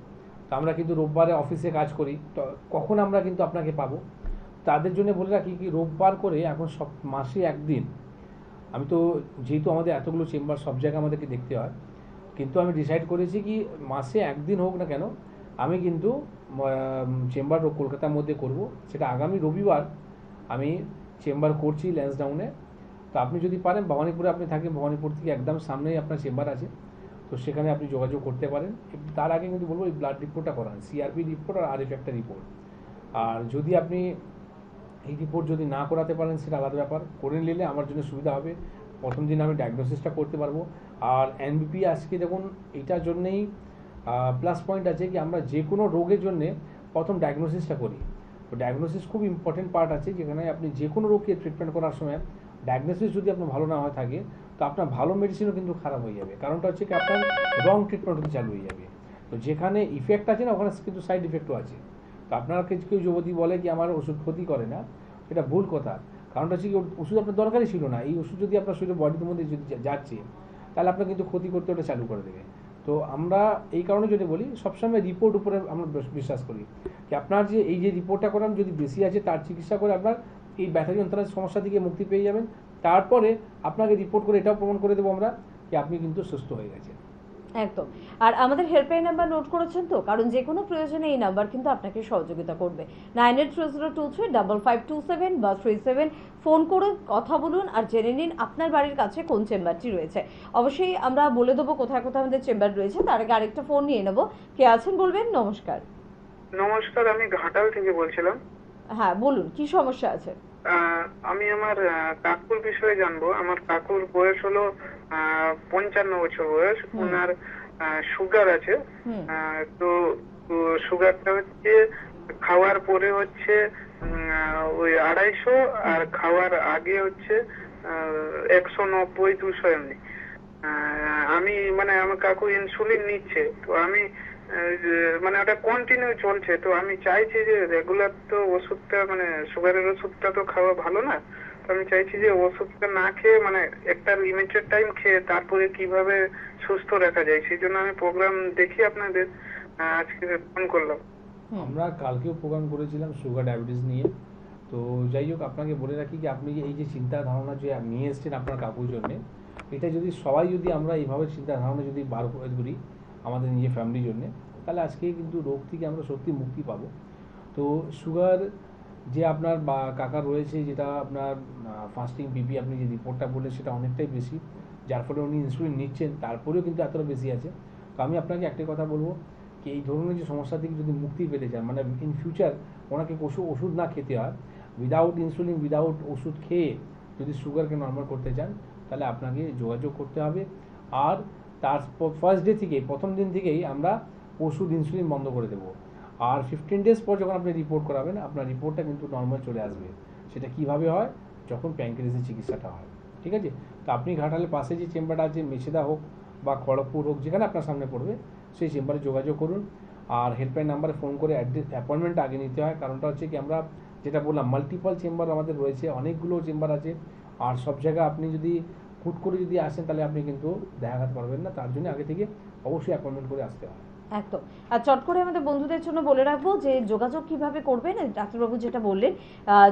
তো আমরা কিন্তু রোববারে অফিসে কাজ করি, তো কখন আমরা কিন্তু আপনাকে পাবো? তাদের জন্য বলে রাখি কি রোববার করে এখন সব মাসে একদিন, আমি তো যেহেতু আমাদের এতগুলো চেম্বার সব জায়গায় আমাদেরকে দেখতে হয়, কিন্তু আমি ডিসাইড করেছি কি মাসে একদিন হোক না কেন আমি কিন্তু চেম্বার কলকাতার মধ্যে করব। সেটা আগামী রবিবার আমি চেম্বার করছি ল্যান্সডাউনে। তো আপনি যদি পারেন, ভবানীপুরে আপনি থাকেন, ভবানীপুর থেকে একদম সামনেই আপনার চেম্বার আছে, তো সেখানে আপনি যোগাযোগ করতে পারেন। তার আগে কিন্তু বলবো এই ব্লাড রিপোর্টটা করান, সিআরপি রিপোর্ট আর আরএফ একটা রিপোর্ট। আর যদি আপনি এই রিপোর্ট যদি না করাতে পারেন সেটা আলাদা ব্যাপার, করে নিলে আমার জন্য সুবিধা হবে, প্রথম দিন আমি ডায়াগনোসিসটা করতে পারবো। আর এনবিপি আজকে দেখুন এটার জন্যেই প্লাস পয়েন্ট আছে কি আমরা যে কোনো রোগের জন্যে প্রথম ডায়াগনোসিসটা করি। তো ডায়াগনোসিস খুব ইম্পর্টেন্ট পার্ট আছে, যেখানে আপনি যে কোনো রোগকে ট্রিটমেন্ট করার সময় ডায়াগনোসিস যদি আপনার ভালো না হয় থাকে, তো আপনার ভালো মেডিসিনও কিন্তু খারাপ হয়ে যাবে। কারণটা হচ্ছে কি আপনার রং ট্রিটমেন্ট হতে চালু হয়ে যাবে। তো যেখানে ইফেক্ট আছে না, ওখানে কিন্তু সাইড ইফেক্টও আছে। তো আপনার কেউ যদি বলে কি আমার ওষুধ ক্ষতি করে না, এটা ভুল কথা। কারণটা হচ্ছে কি ওষুধ আপনার দরকারই ছিল না, এই ওষুধ যদি আপনার শরীরের বডির মধ্যে যদি যাচ্ছে তাহলে আপনার কিন্তু ক্ষতি করতে ওটা চালু করে দেবে। তো আমরা এই কারণে যদি বলি সবসময় রিপোর্ট উপরে আমরা বিশ্বাস করি কি আপনার যে এই যে রিপোর্টটা করান যদি বেশি আছে তার চিকিৎসা করে আপনার এই ব্যথা যন্ত্রণার সমস্যা থেকে মুক্তি পেয়ে যাবেন। তারপরে আপনাকে রিপোর্ট করে এটাও প্রমাণ করে দেবো আমরা কি আপনি কিন্তু সুস্থ হয়ে গেছেন। একদম। আর আমাদের হেল্পলাইন নাম্বার নোট করেছেন তো? কারণ যে কোনো প্রয়োজনে এই নাম্বার কিন্তু আপনাকে সহযোগিতা করবে। 9830235527 বা 37 ফোন করুন, কথা বলুন আর জেনে নিন আপনার বাড়ির কাছে কোন চেম্বারটি রয়েছে। অবশ্যই আমরা বলে দেবো কোথায় কোথায় আমাদের চেম্বার রয়েছে। তার আগে আরেকটা ফোন নিয়ে নেব। কে আছেন বলবেন? নমস্কার। নমস্কার, আমি ঘাটাল থেকে বলছিলাম। হ্যাঁ বলুন, কি সমস্যা আছে? আমি আমার কাকুর বিষয়ে জানবো। আমার কাকুর বয়স হলো 55 বছর বয়স। ওনার সুগার আছে। তো সুগারটা হচ্ছে খাওয়ার পরে হচ্ছে ওই 250, আর খাওয়ার আগে হচ্ছে 190-200 এমনি। আমি মানে আমার কাকু ইনসুলিন নিচ্ছে, তো আমি মানে ওটা কন্টিনিউ চলছে। তো আমি চাইছি যে রেগুলার তো ওষুধটা মানে সুগারের ওষুধটা তো খাওয়া ভালো না, তো আমি চাইছি যে ওষুধটা না খেয়ে মানে একটা লিমিটেড টাইম খেয়ে তারপরে কিভাবে সুস্থ রাখা যায়, সেই জন্য আমি প্রোগ্রাম দেখি আপনাদের, আজকে ফোন করলাম। আমরা কালকেও প্রোগ্রাম করেছিলাম সুগার ডায়াবেটিস নিয়ে। তো যাই হোক, আপনাকে বলে রাখি যে আপনি এই যে চিন্তা ধারণা যে নিয়ে এসছেন আপনার কাকুর জন্যে, এটা যদি সবাই যদি আমরা এইভাবে চিন্তা ধারণা যদি বার করে করি আমাদের নিজের ফ্যামিলির জন্যে, তাহলে আজকে কিন্তু রোগ থেকে আমরা সত্যি মুক্তি পাবো। তো সুগার যে আপনার বা কাকা রয়েছে, যেটা আপনার ফাস্টিং বিপি আপনি যে রিপোর্টটা বললেন সেটা অনেকটাই বেশি, যার ফলে উনি ইনসুলিন নিচ্ছেন, তারপরেও কিন্তু এতটা বেশি আছে। তো আমি আপনাকে একটাই কথা বলবো কি এই ধরনের যে সমস্যা থেকে যদি মুক্তি পেতে চান, মানে ইন ফিউচার ওনাকে ওষুধ না খেতে হয়, উইদাউট ইনসুলিন উইদাউট ওষুধ খেয়ে যদি সুগারকে নর্মাল করতে চান, তাহলে আপনাকে যোগাযোগ করতে হবে। আর তার ফার্স্ট ডে থেকেই, প্রথম দিন থেকেই আমরা ওষুধ ইনসুলিন বন্ধ করে দেবো। আর 15 ডেজ পর যখন আপনি রিপোর্ট করাবেন, আপনার রিপোর্টটা কিন্তু নর্মাল চলে আসবে। সেটা কিভাবে হয়? যখন প্যানক্রিয়াসের চিকিৎসাটা হয়, ঠিক আছে? তো আপনি ঘাটালের পাশে যে চেম্বারটা আছে, মেছেদা হোক বা খড়গপুর হোক, যেখানে আপনার সামনে পড়বে সেই চেম্বারে যোগাযোগ করুন। আর হেল্পলাইন নাম্বারে ফোন করে অ্যাপয়েন্টমেন্টটা আগে নিতে হয়, কারণটা হচ্ছে কি আমরা যেটা বললাম মাল্টিপল চেম্বার আমাদের রয়েছে, অনেকগুলো চেম্বার আছে। আর সব জায়গায় আপনি যদি হুট করে যদি আসেন, তাহলে আপনি কিন্তু দেখা করতে পারবেন না। তার জন্য আগে থেকে অবশ্যই অ্যাপয়েন্টমেন্ট করে আসতে হয়। একদম। আর চট করে আমাদের বন্ধুদের জন্য বলে রাখবো যে যোগাযোগ কিভাবে করবেন। ডাক্তারবাবু যেটা বললেন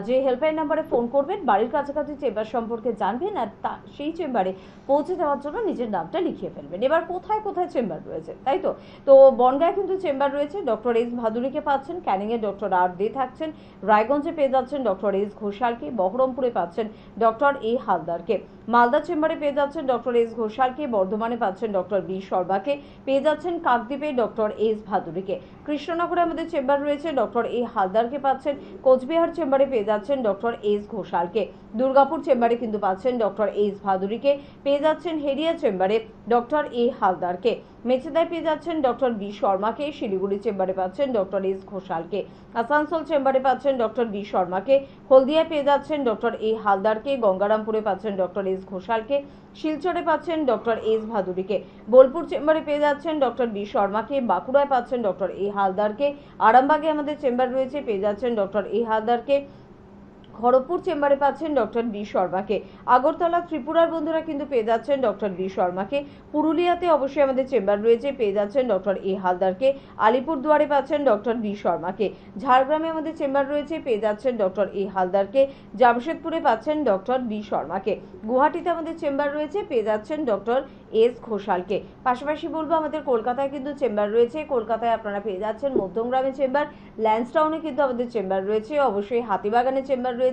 যে হেল্পলাইন নাম্বারে ফোন করবেন, বাড়ির কাছাকাছি চেম্বার সম্পর্কে জানবেন, আর সেই চেম্বারে পৌঁছে দেওয়ার জন্য নিজের নামটা লিখিয়ে ফেলবেন। এবার কোথায় কোথায় চেম্বার রয়েছে, তাই তো? তো বনগাঁয় কিন্তু চেম্বার রয়েছে, ডক্টর এস ভাদুরীকে পাচ্ছেন, ক্যানিংয়ে ডক্টর আর দে থাকছেন, রায়গঞ্জে পেয়ে যাচ্ছেন ডক্টর এস ঘোষালকে, বহরমপুরে পাচ্ছেন ডক্টর এ হালদারকে, মালদা চেম্বারে পেয়ে যাচ্ছেন ডক্টর এস ঘোষালকে, বর্ধমানে পাচ্ছেন ডক্টর বি শর্মাকে, পেয়ে যাচ্ছেন কাকদ্বীপে ডক্টর এস ভাদুরীকে, কৃষ্ণনগরে আমাদের চেম্বার রয়েছে, ডক্টর এ হালদারকে পাচ্ছেন, কোচবিহার চেম্বারে পেয়ে যাচ্ছেন ডক্টর এস ঘোষালকে, দুর্গাপুর চেম্বারে কিন্তু পাচ্ছেন ডক্টর এস ভাদুরীকে, পেয়ে যাচ্ছেন হেরিয়া চেম্বারে ডক্টর এ হালদারকে, মেছেদায় পেয়ে যাচ্ছেন ডক্টর বি শর্মাকে, শিলিগুড়ি চেম্বারে পাচ্ছেন ডক্টর এস ঘোষালকে, আসানসোল চেম্বারে পাচ্ছেন ডক্টর বি শর্মাকে, হলদিয়ায় পেয়ে যাচ্ছেন ডক্টর এ হালদারকে, গঙ্গারামপুরে পাচ্ছেন ডক্টর এস ঘোষালকে, শিলচরে পাচ্ছেন ডক্টর এস ভাদুরীকে, বোলপুর চেম্বারে পেয়ে যাচ্ছেন ডক্টর বি শর্মাকে, বাঁকুড়ায় পাচ্ছেন ডক্টর এ হালদারকে, আরামবাগে আমাদের চেম্বার রয়েছে, পেয়ে যাচ্ছেন ডক্টর এ হালদারকে, খড়গপুর চেম্বারে পাচ্ছেন ডক্টর বি শর্মাকে, আগরতলা ত্রিপুরার বন্ধুরা কিন্তু পেয়ে যাচ্ছেন ডক্টর বি শর্মাকে, পুরুলিয়াতে অবশ্যই আমাদের চেম্বার রয়েছে, পেয়ে যাচ্ছেন ডক্টর এ হালদারকে, আলিপুরদুয়ারে পাচ্ছেন ডক্টর বি শর্মাকে, ঝাড়গ্রামে আমাদের চেম্বার রয়েছে, পেয়ে যাচ্ছেন ডক্টর এ হালদারকে, জামশেদপুরে পাচ্ছেন ডক্টর বি শর্মাকে, গুয়াহাটিতে আমাদের চেম্বার রয়েছে, পেয়ে যাচ্ছেন ডক্টর এস ঘোষালকে। পাশাপাশি বলবো আমাদের কলকাতায় কিন্তু চেম্বার রয়েছে, কলকাতায় আপনারা পেয়ে যাচ্ছেন মধ্যমগ্রামে চেম্বার, ল্যান্সটাউনে কিন্তু আমাদের চেম্বার রয়েছে, অবশ্যই হাতিবাগানে চেম্বার রয়েছে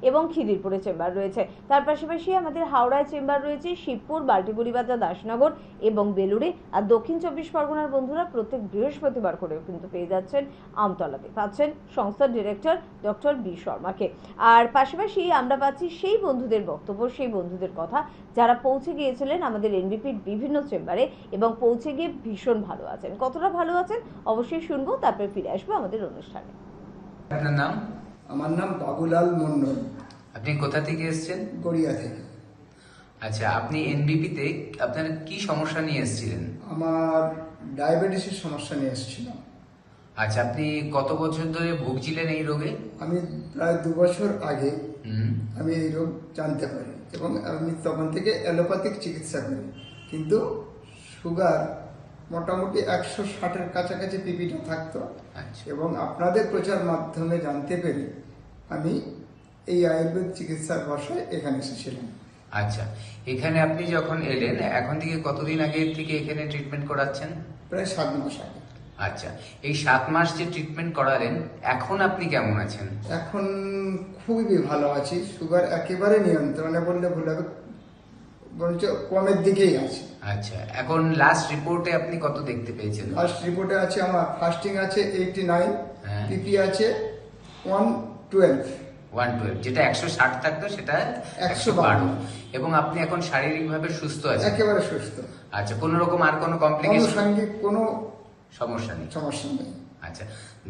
এবং খিদিরপুরে চেম্বার রয়েছে। তার পাশাপাশি আমাদের হাওড়ায় চেম্বার রয়েছে, শিবপুর, বাল্টিগুড়ি বাজার, দাসনগর এবং বেলুড়ে। আর দক্ষিণ 24 পরগনার বন্ধুরা প্রত্যেক বৃহস্পতিবার করেও কিন্তু পেয়ে যাচ্ছেন আমতলাতে, পাচ্ছেন সংস্থার ডিরেক্টর ডক্টর বি শর্মাকে। আর পাশাপাশি আমরা পাচ্ছি সেই বন্ধুদের বক্তব্য, সেই বন্ধুদের কথা যারা পৌঁছে গিয়েছিলেন আমাদের এনবিপির বিভিন্ন চেম্বারে এবং পৌঁছে গিয়ে ভীষণ ভালো আছেন। কতটা ভালো আছেন অবশ্যই শুনবো, তারপরে ফিরে আসবো আমাদের অনুষ্ঠানে। আপনার নাম? আমার নাম বাবুলাল মন্ডল। আপনি কোথা থেকে এসেছেন? গড়িয়া থেকে। আচ্ছা, আপনি এনবিপিতে আপনার কি সমস্যা নিয়ে এসেছিলেন? আমার ডায়াবেটিসের সমস্যা নিয়ে এসেছিলাম। আচ্ছা, আপনি কত বছর ধরে ভুগছিলেন এই রোগে? আমি প্রায় 2 বছর আগে আমি এই রোগ জানতে পারি এবং আমি তখন থেকে অ্যালোপ্যাথিক চিকিৎসা করি, কিন্তু সুগার মোটামুটি 160-এর কাছাকাছি পিপিটা থাকতো। আচ্ছা। এবং আপনাদের প্রচার মাধ্যমে জানতে পেরে আমি এই আয়ুর্বেদ চিকিৎসার ভরসায় এখানে এসেছিলাম। আচ্ছা, এখানে আপনি যখন এলেন, এখন থেকে কতদিন আগে থেকে এখানে ট্রিটমেন্ট করাচ্ছেন? প্রায় 7 মাস আগে। আচ্ছা, এই 7 মাস যে ট্রিটমেন্ট করালেন, এখন আপনি কেমন আছেন? এখন খুবই ভালো আছি, সুগার একেবারে নিয়ন্ত্রণে বললে ভুল হবে, বরঞ্চ কমের দিকেই আছে। আচ্ছা, এখন লাস্ট রিপোর্টে আপনি কত দেখতে পেয়েছেন? লাস্ট রিপোর্টে আছে আমার ফাস্টিং আছে 89, পিপি আছে 112, যেটা 160 থাকতো সেটা 112, এবং আপনি এখন শারীরিকভাবে সুস্থ আছেন? একেবারে সুস্থ। আচ্ছা, কোনো রকম আর কোনো কমপ্লিকেশন? আনুষঙ্গিক কোনো সমস্যা নেই? সমস্যা নেই। আচ্ছা,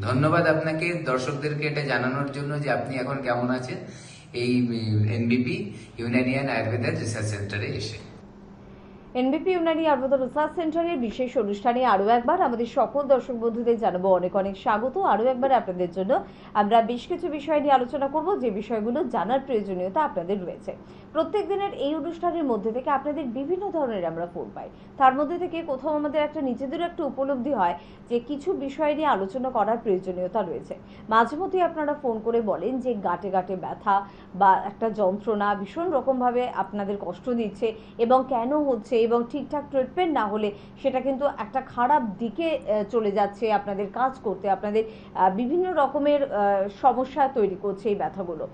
ধন্যবাদ আপনাকে দর্শকদেরকে এটা জানানোর জন্য যে আপনি এখন কেমন আছেন এই এনবিপি ইউনানিয়ান আয়ুর্বেদ রিসার্চ সেন্টারে এসে। এনবিপি ইউনানি আয়ুর্বেদ রিসার্চ সেন্টারের বিশেষ অনুষ্ঠানে আরও একবার আমাদের সকল দর্শক বন্ধুদের জানাবো অনেক অনেক স্বাগত। আরও একবার আপনাদের জন্য আমরা বেশ কিছু বিষয় নিয়ে আলোচনা করব, যে বিষয়গুলো জানার প্রয়োজনীয়তা আপনাদের রয়েছে। প্রত্যেক দিনের এই অনুষ্ঠানের মধ্যে থেকে আপনাদের বিভিন্ন ধরনের আমরা ফোন পাই, তার মধ্যে থেকে কোথাও আমাদের একটা নিজেদেরও একটা উপলব্ধি হয় যে কিছু বিষয় নিয়ে আলোচনা করার প্রয়োজনীয়তা রয়েছে। মাঝে মধ্যে আপনারা ফোন করে বলেন যে গাঁটে গাঁটে ব্যথা বা একটা যন্ত্রণা ভীষণ রকমভাবে আপনাদের কষ্ট দিচ্ছে এবং কেন হচ্ছে এবং ঠিকঠাক ট্রিটমেন্ট না হলে সেটা কিন্তু একটা খারাপ দিকে চলে যাচ্ছে, আপনাদের কাজ করতে আপনাদের বিভিন্ন রকমের সমস্যা তৈরি করছে এই ব্যথাগুলো।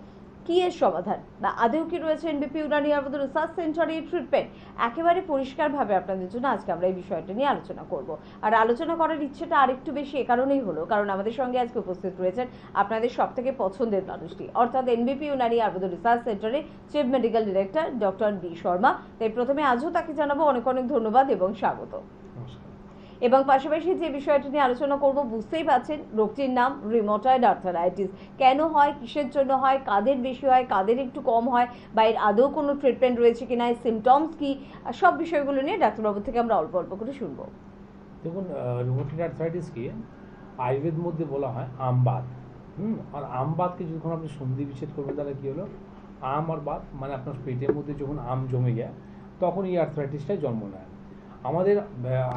কি এর সমাধান, বা আদৌ কি রয়েছে এনবিপি ইউনানি আয়ুর্বেদ রিসার্চ সেন্টারে ট্রিটমেন্ট? একেবারে পরিষ্কারভাবে আপনাদের জন্য আজকে আমরা এই বিষয়টা নিয়ে আলোচনা করব। আর আলোচনা করার ইচ্ছেটা আরেকটু বেশি এ কারণেই হলো, কারণ আমাদের সঙ্গে আজকে উপস্থিত রয়েছেন আপনাদের সব থেকে পছন্দের মানুষটি, অর্থাৎ এনবিপি ইউনানি আয়ুর্বেদ রিসার্চ সেন্টারে chief medical director doctor B Sharma. তাই প্রথমে আজও তাকে জানাবো অনেক অনেক ধন্যবাদ এবং স্বাগত। এবং পাশাপাশি যে বিষয়টি নিয়ে আলোচনা করব, বুঝতেই পারছেন রোগটির নাম রিউমাটয়েড আর্থারাইটিস। কেন হয়, কিসের জন্য হয়, কাদের বেশি হয়, কাদের একটু কম হয়, বা এর আদৌ কোনো ট্রিটমেন্ট রয়েছে কিনা, এর সিমটমস কি, সব বিষয়গুলো নিয়ে ডাক্তারবাবু থেকে আমরা অল্প অল্প করে শুনবো। দেখুন, রিউমাটয়েড আর্থারাইটিসকে আয়ুর্বেদ মধ্যে বলা হয় আমবাত। আর আমবাতকে যখন আপনি সন্ধি বিচ্ছেদ করবেন তাহলে কী হলো, আম আর বাত মানে আপনার পেটের মধ্যে যখন আম জমে যায় তখন এই আর্থারাইটিসটাই জন্ম নেয়। আমাদের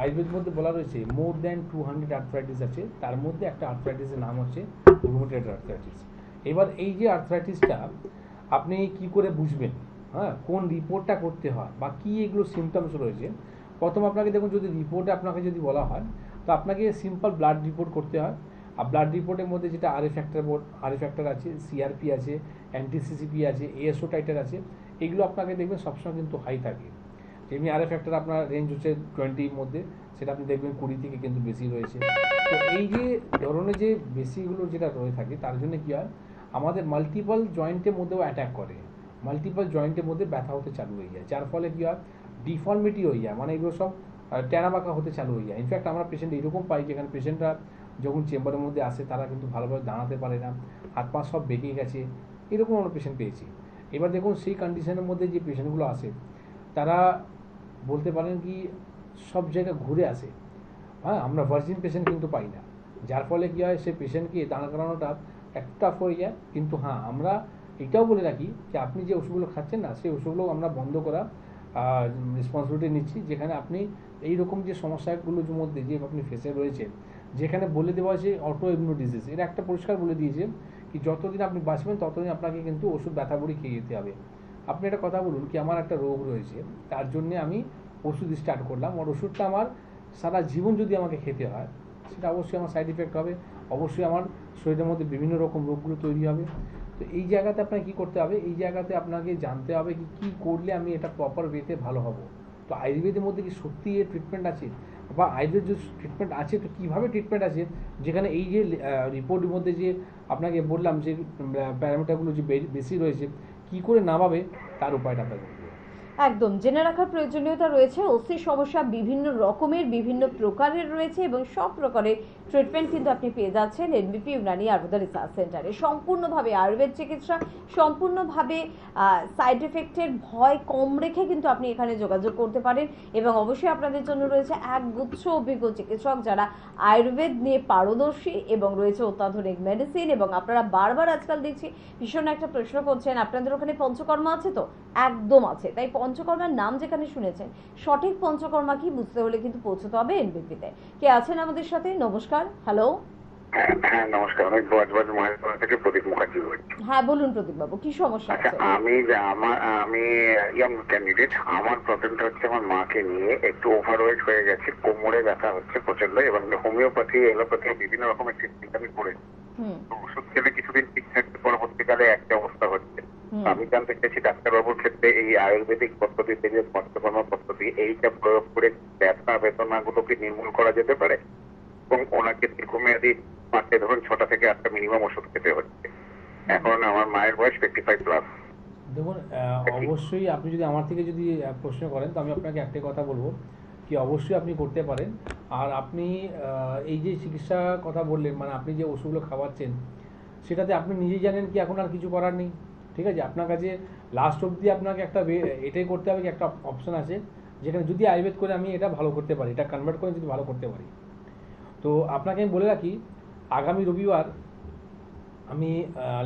আয়ুর্বেদ মধ্যে বলা রয়েছে মোর দ্যান 200 আর্থ্রাইটিস আছে, তার মধ্যে একটা আর্থ্রাইটিসের নাম হচ্ছে রুমেটয়েড আর্থ্রাইটিস। এবার এই যে আর্থ্রাইটিসটা আপনি কি করে বুঝবেন, হ্যাঁ, কোন রিপোর্টটা করতে হয় বা কি এগুলো সিমটমস রয়েছে। প্রথম আপনাকে দেখুন, যদি রিপোর্টে আপনাকে যদি বলা হয় তো আপনাকে সিম্পল ব্লাড রিপোর্ট করতে হয়। আর ব্লাড রিপোর্টের মধ্যে যেটা আরএ ফ্যাক্টর আছে, সিআরপি আছে, অ্যান্টিসিসিপি আছে, এএসও টাইটার আছে, এগুলো আপনাকে দেখবেন সবসময় কিন্তু হাই থাকে। এমনি আরএ ফ্যাক্টর আপনার রেঞ্জ হচ্ছে 20-র মধ্যে, সেটা আপনি দেখবেন 20 থেকে কিন্তু বেশি রয়েছে। তো এই যে ধরনের যে বেশিগুলো যেটা রয়ে থাকে তার জন্য কী হয়, আমাদের মাল্টিপল জয়েন্টের মধ্যেও অ্যাটাক করে, মাল্টিপল জয়েন্টের মধ্যে ব্যথা হতে চালু হয়ে যায়, যার ফলে কী হয়, ডিফর্মিটি হয়ে যায়, মানে এগুলো সব টেরাবাঁকা হতে চালু হয়ে যায়। ইনফ্যাক্ট আমরা পেশেন্ট এরকম পাই যেখানে পেশেন্টরা যখন চেম্বারের মধ্যে আসে তারা কিন্তু ভালোভাবে দাঁড়াতে পারে না, হাত পা সব বেঁকে গেছে, এরকম আমরা পেশেন্ট পেয়েছি। এবার দেখুন, সেই কন্ডিশনের মধ্যে যে পেশেন্টগুলো আসে তারা বলতে পারেন কি সব জায়গায় ঘুরে আসে। হ্যাঁ, আমরা ভার্জিন পেশেন্ট কিন্তু পাই না, যার ফলে কী হয়, সেই পেশেন্টকে দাঁড়া করানোটা একটা হয়ে যায়। কিন্তু হ্যাঁ, আমরা এটাও বলে রাখি যে আপনি যে ওষুধগুলো খাচ্ছেন না, সেই ওষুধগুলো আমরা বন্ধ করা রেসপন্সিবিলিটি নিচ্ছি। যেখানে আপনি এইরকম যে সমস্যাগুলোর মধ্যে যে আপনি ফেসে রয়েছেন, যেখানে বলে দেওয়া হয়েছে অটো ইমিউন ডিজিজ, এটা একটা পরিষ্কার বলে দিয়েছে কি যতদিন আপনি বাঁচবেন ততদিন আপনাকে কিন্তু ওষুধ ব্যথা বড়ি খেয়ে যেতে হবে। আপনি একটা কথা বলুন কি আমার একটা রোগ রয়েছে, তার জন্যে আমি ওষুধ স্টার্ট করলাম, আর ওষুধটা আমার সারা জীবন যদি আমাকে খেতে হয় সেটা অবশ্যই আমার সাইড ইফেক্ট হবে, অবশ্যই আমার শরীরের মধ্যে বিভিন্ন রকম রোগগুলো তৈরি হবে। তো এই জায়গাতে আপনাকে কী করতে হবে, এই জায়গাতে আপনাকে জানতে হবে কি কী করলে আমি এটা প্রপার ওয়েতে ভালো হব। তো আয়ুর্বেদের মধ্যে কি সত্যি এর ট্রিটমেন্ট আছে, বা আয়ুর্বেদ যে ট্রিটমেন্ট আছে তো কীভাবে ট্রিটমেন্ট আছে, যেখানে এই যে রিপোর্টের মধ্যে যে আপনাকে বললাম যে প্যারামিটারগুলো যে বেশি রয়েছে, কী করে নামাবে তার উপায়টা আপনাকে বলবো। একদম জেনে রাখার প্রয়োজনীয়তা রয়েছে। অস্থির সমস্যা বিভিন্ন রকমের, বিভিন্ন প্রকারের রয়েছে এবং সব প্রকারের ট্রিটমেন্ট কিন্তু আপনি পেয়ে যাচ্ছেন এনবিপি ইউনানি আয়ুর্বেদ রিসার্চ সেন্টারে। সম্পূর্ণভাবে আয়ুর্বেদ চিকিৎসা, সম্পূর্ণভাবে সাইড এফেক্টের ভয় কম রেখে কিন্তু আপনি এখানে যোগাযোগ করতে পারেন। এবং অবশ্যই আপনাদের জন্য রয়েছে একগুচ্ছ অভিজ্ঞ চিকিৎসক যারা আয়ুর্বেদ নিয়ে পারদর্শী, এবং রয়েছে অত্যাধুনিক মেডিসিন। এবং আপনারা বারবার আজকাল দেখছি ভীষণ একটা প্রশ্ন করছেন, আপনাদের ওখানে পঞ্চকর্মা আছে তো? একদম আছে। তাই পঞ্চকর্মার নাম যেখানে শুনেছেন, সঠিক পঞ্চকর্মা কি বুঝতে হলে কিন্তু পৌঁছতে হবে এনবিপিতে। কে আছেন আমাদের সাথে? নমস্কার। হ্যালো। হ্যাঁ নমস্কার, আমি বজবজ মহেশপুর থেকে প্রদীপ মুখার্জি বলছি। হ্যাঁ বলুন প্রদীপ বাবু, কি সমস্যা আছে? আমি ইয়াং ক্যান্ডিডেট। আমার প্রবলেমটা হচ্ছে আমার মাকে নিয়ে একটু ওভারওয়েট হয়ে গেছে, কোমরে ব্যথা হচ্ছে প্রচন্ড, এবং হোমিওপ্যাথি এলোপ্যাথি বিভিন্ন রকমের ট্রিটমেন্ট আমি করেছি। ওষুধ খেলে কিছুদিন ঠিক থাকছে, পরবর্তীকালে একটা অবস্থা হচ্ছে। আমি জানতে চাইছি ডাক্তারবাবুর ক্ষেত্রে এই আয়ুর্বেদিক পদ্ধতিতে যে পঞ্চকর্ম পদ্ধতি, এইটা প্রয়োগ করে ব্যথা বেদনাগুলোকে নির্মূল করা যেতে পারে, এবং ওনাকে দীর্ঘমেয়াদী মাসে ধরুন 6টা থেকে 8টা মিনিমাম ওষুধ খেতে হচ্ছে। এখন আমার মায়ের বয়স 55+। দেখুন, অবশ্যই আপনি যদি আমার থেকে যদি প্রশ্ন করেন তো আমি আপনাকে একটাই কথা বলবো কি অবশ্যই আপনি করতে পারেন। আর আপনি এই যে চিকিৎসার কথা বললেন, মানে আপনি যে ওষুধগুলো খাওয়াচ্ছেন সেটাতে আপনি নিজেই জানেন কি এখন আর কিছু করার নেই। ঠিক আছে, আপনার কাছে লাস্ট অবধি আপনাকে একটা এটাই করতে হবে কি একটা অপশন আছে যেখানে যদি আয়ুর্বেদ করে আমি এটা ভালো করতে পারি, এটা কনভার্ট করে যদি ভালো করতে পারি। তো আপনাকে আমি বলে রাখি, আগামী রবিবার আমি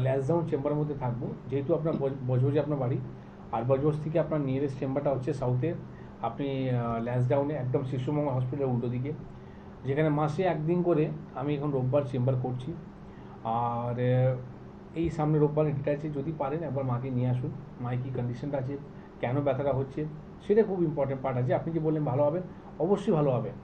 ল্যান্সডাউন চেম্বারের মধ্যে থাকবো, যেহেতু আপনার বজবজে আপনার বাড়ি, আর বজবজ থেকে আপনার নিয়ারেস্ট চেম্বারটা হচ্ছে সাউথে, আপনি ল্যান্সডাউনে একদম শিশুমঙ্গল হসপিটালের উল্টো দিকে, যেখানে মাসে একদিন করে আমি এখন রোববার চেম্বার করছি। আর এই সামনে রোববার ডেট আছে, যদি পারেন একবার মাকে নিয়ে আসুন, মায়ের কী কন্ডিশনটা আছে, কেন ব্যথাটা হচ্ছে, সেটা খুব ইম্পর্টেন্ট পার্ট আছে। আপনি যে বললেন ভালো হবেন, অবশ্যই ভালো হবেন।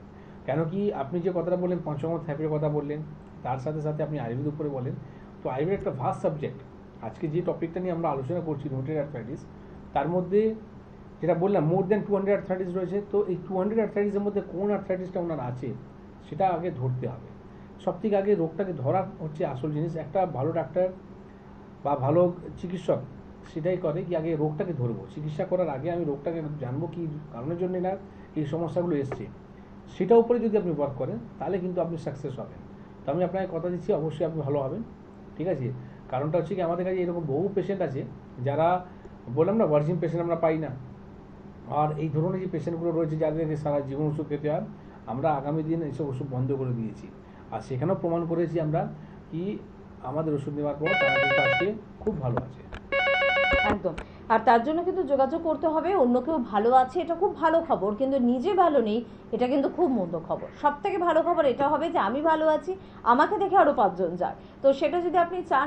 কেন কি আপনি যে কথাটা বললেন পঞ্চমত থেরাপির কথা বললেন, তার সাথে সাথে আপনি আয়ুর্বেদ উপরে বলেন, তো আয়ুর্বেদ একটা ভাস্ট সাবজেক্ট। আজকে যে টপিকটা নিয়ে আমরা আলোচনা করছি রুমেটয়েড আর্থ্রাইটিস, তার মধ্যে যেটা বললাম মোর দ্যান 200 আর্থ্রাইটিস রয়েছে। তো এই 200 আর্থ্রাইটিসের মধ্যে কোন আর্থ্রাইটিসটা ওনার আছে সেটা আগে ধরতে হবে। সব থেকে আগে রোগটাকে ধরা হচ্ছে আসল জিনিস। একটা ভালো ডাক্তার বা ভালো চিকিৎসক সেটাই করে কি আগে রোগটাকে ধরবো, চিকিৎসা করার আগে আমি রোগটাকে জানবো কি কারণের জন্য না এই সমস্যাগুলো এসছে, সেটার উপরে যদি আপনি ওয়ার্ক করেন তাহলে কিন্তু আপনি সাকসেস হবেন। তো আমি আপনাকে কথা দিচ্ছি অবশ্যই আপনি ভালো হবেন, ঠিক আছে। কারণটা হচ্ছে কি আমাদের কাছে এরকম বহু পেশেন্ট আছে যারা বললাম না ভার্জিন পেশেন্ট আমরা পাই না, আর এই ধরনের যে পেশেন্টগুলো রয়েছে যাদেরকে সারা জীবন ওষুধ খেতে হয়, আমরা আগামী দিন এইসব ওষুধ বন্ধ করে দিয়েছি। আর সেখানেও প্রমাণ করেছি আমরা কি আমাদের ওষুধ নেওয়ার পর তারা কিন্তু আজকে খুব ভালো আছে। একদম। আর তার জন্য কিন্তু যোগাযোগ করতে হবে। অন্য কেউ ভালো আছে এটা খুব ভালো খবর, কিন্তু নিজে ভালো নেই এটা কিন্তু খুব মন্দ খবর। সব থেকে ভালো খবর এটা হবে যে আমি ভালো আছি, আমাকে দেখে আরও 5 জন যায়। তো সেটা যদি আপনি চান,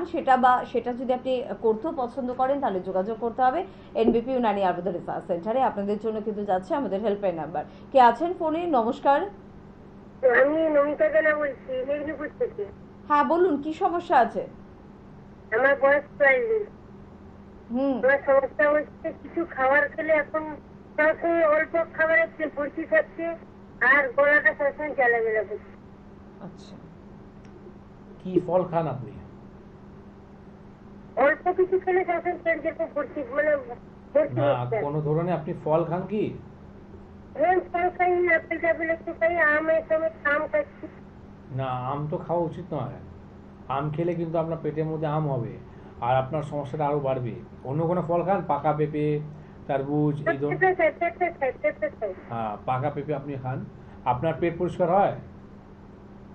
সেটা যদি আপনি করতেও পছন্দ করেন, তাহলে যোগাযোগ করতে হবে এনবিপি ইউনানি আয়ুর্বেদ রিসার্চ সেন্টারে। আপনাদের জন্য কিন্তু যাচ্ছে আমাদের হেল্পলাইন নাম্বার। কে আছেন ফোনে? নমস্কার। আমি নমিতা জানা বলছি, মেদিনীপুর থেকে। হ্যাঁ বলুন, কি সমস্যা আছে? আমার বয়স 42। আমার সমস্যা হচ্ছে কিছু খাবার খেলে এখন সবসময় অল্প খাবারের ভর্তি থাকছে আর গলাটা সবসময় জ্বালামেলা করছে। আচ্ছা, কি ফল খান আপনি? অল্প কিছু খেলে সবসময় পেট যেরকম ভর্তি মানে ভর্তি না হচ্ছে। কোনো ধরনের আপনি ফল খান কি? ফল খাই, আপেল টাপেল একটু খাই, আমের সময় আম খাচ্ছি। না, আম তো খাওয়া উচিত নয়। আম খেলে কিন্তু আপনার পেটের মধ্যে আম হবে আর আপনার সমস্যাটা আরও বাড়বে। অন্য কোনো ফল খান, পাকা পেঁপে, তরমুজ, এই ধরনের। হ্যাঁ, পাকা পেঁপে আপনি খান, আপনার পেট পরিষ্কার হয়?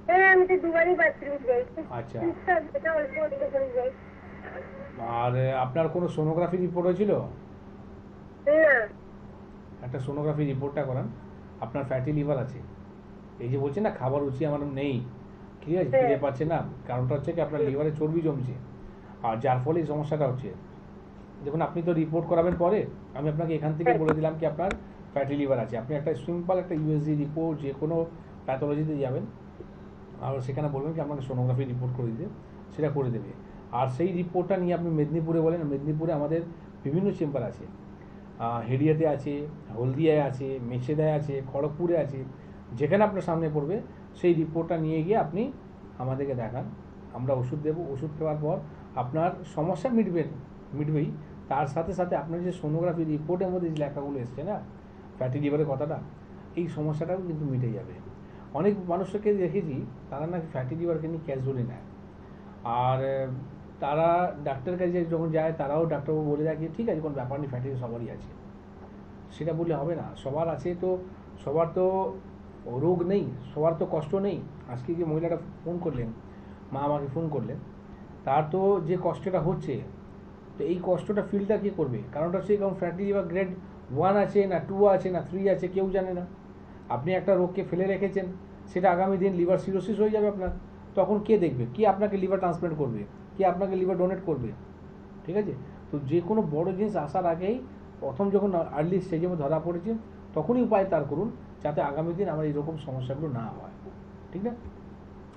হ্যাঁ, আমি তো দুবারই বাথরুম যাই। আচ্ছা, অল্প অল্প করে যাই। আর আপনার কোনো সোনোগ্রাফি রিপোর্ট হয়েছিল? না। একটা সোনোগ্রাফি রিপোর্টটা করান। আপনার ফ্যাটি লিভার আছে। এই যে বলছেন না খাবার রুচি আমার নেই, ঠিক আছে, খেতে পাচ্ছে না, কারণটা হচ্ছে কি আপনার লিভারে চর্বি জমছে আর যার ফলে এই সমস্যাটা হচ্ছে। দেখুন আপনি তো রিপোর্ট করাবেন পরে, আমি আপনাকে এখান থেকে বলে দিলাম কি আপনার ফ্যাটি লিভার আছে। আপনি একটা সিম্পল একটা ইউএসজি রিপোর্ট যে কোনো প্যাথোলজিতে যাবেন আর সেখানে বলবেন কি আপনাকে সোনোগ্রাফি রিপোর্ট করে দিতে, সেটা করে দেবে। আর সেই রিপোর্টটা নিয়ে আপনি মেদিনীপুরে বলেন, মেদিনীপুরে আমাদের বিভিন্ন চেম্বার আছে, হেডিয়াতে আছে, হলদিয়ায় আছে, মেছেদায় আছে, খড়গপুরে আছে, যেখানে আপনার সামনে পড়বে সেই রিপোর্টটা নিয়ে গিয়ে আপনি আমাদেরকে দেখান, আমরা ওষুধ দেবো। ওষুধ খাওয়ার পর আপনার সমস্যা মিটবেই, তার সাথে সাথে আপনার যে সোনোগ্রাফি রিপোর্টের মধ্যে যে লেখাগুলো এসছে না ফ্যাটি লিভারের কথাটা, এই সমস্যাটাও কিন্তু মিটে যাবে। অনেক মানুষকে দেখেছি তারা নাকি ফ্যাটি লিভারকে নিয়ে ক্যাজুয়ালি নেয়, আর তারা ডাক্তারের কাছে যখন যায় তারাও ডাক্তারবাবু বলে দেয় কি ঠিক আছে কোনো ব্যাপার নেই, ফ্যাটি সবারই আছে। সেটা বললে হবে না, সবার আছে তো, সবার তো রোগ নেই, সবার তো কষ্ট নেই। আজকে যে মহিলাটা ফোন করলেন, মা আমাকে ফোন করলেন, তার তো যে কষ্টটা হচ্ছে, তো এই কষ্টটা ফিলটা কে করবে? কারণটা হচ্ছে কারণ ফ্যাটি লিভার গ্রেড 1 আছে না 2 আছে না 3 আছে কেউ জানে না। আপনি একটা রোগকে ফেলে রেখেছেন, সেটা আগামী দিন লিভার সিরোসিস হয়ে যাবে আপনার, তখন কে দেখবে? কে আপনাকে লিভার ট্রান্সপ্লান্ট করবে? কে আপনাকে লিভার ডোনেট করবে? ঠিক আছে, তো যে কোনো বড় জিনিস আসার আগেই প্রথম যখন আর্লি স্টেজে ধরা পড়েছে তখনই উপায় তার করুন, যাতে আগামী দিন আমার এইরকম সমস্যাগুলো না হয়, ঠিক না?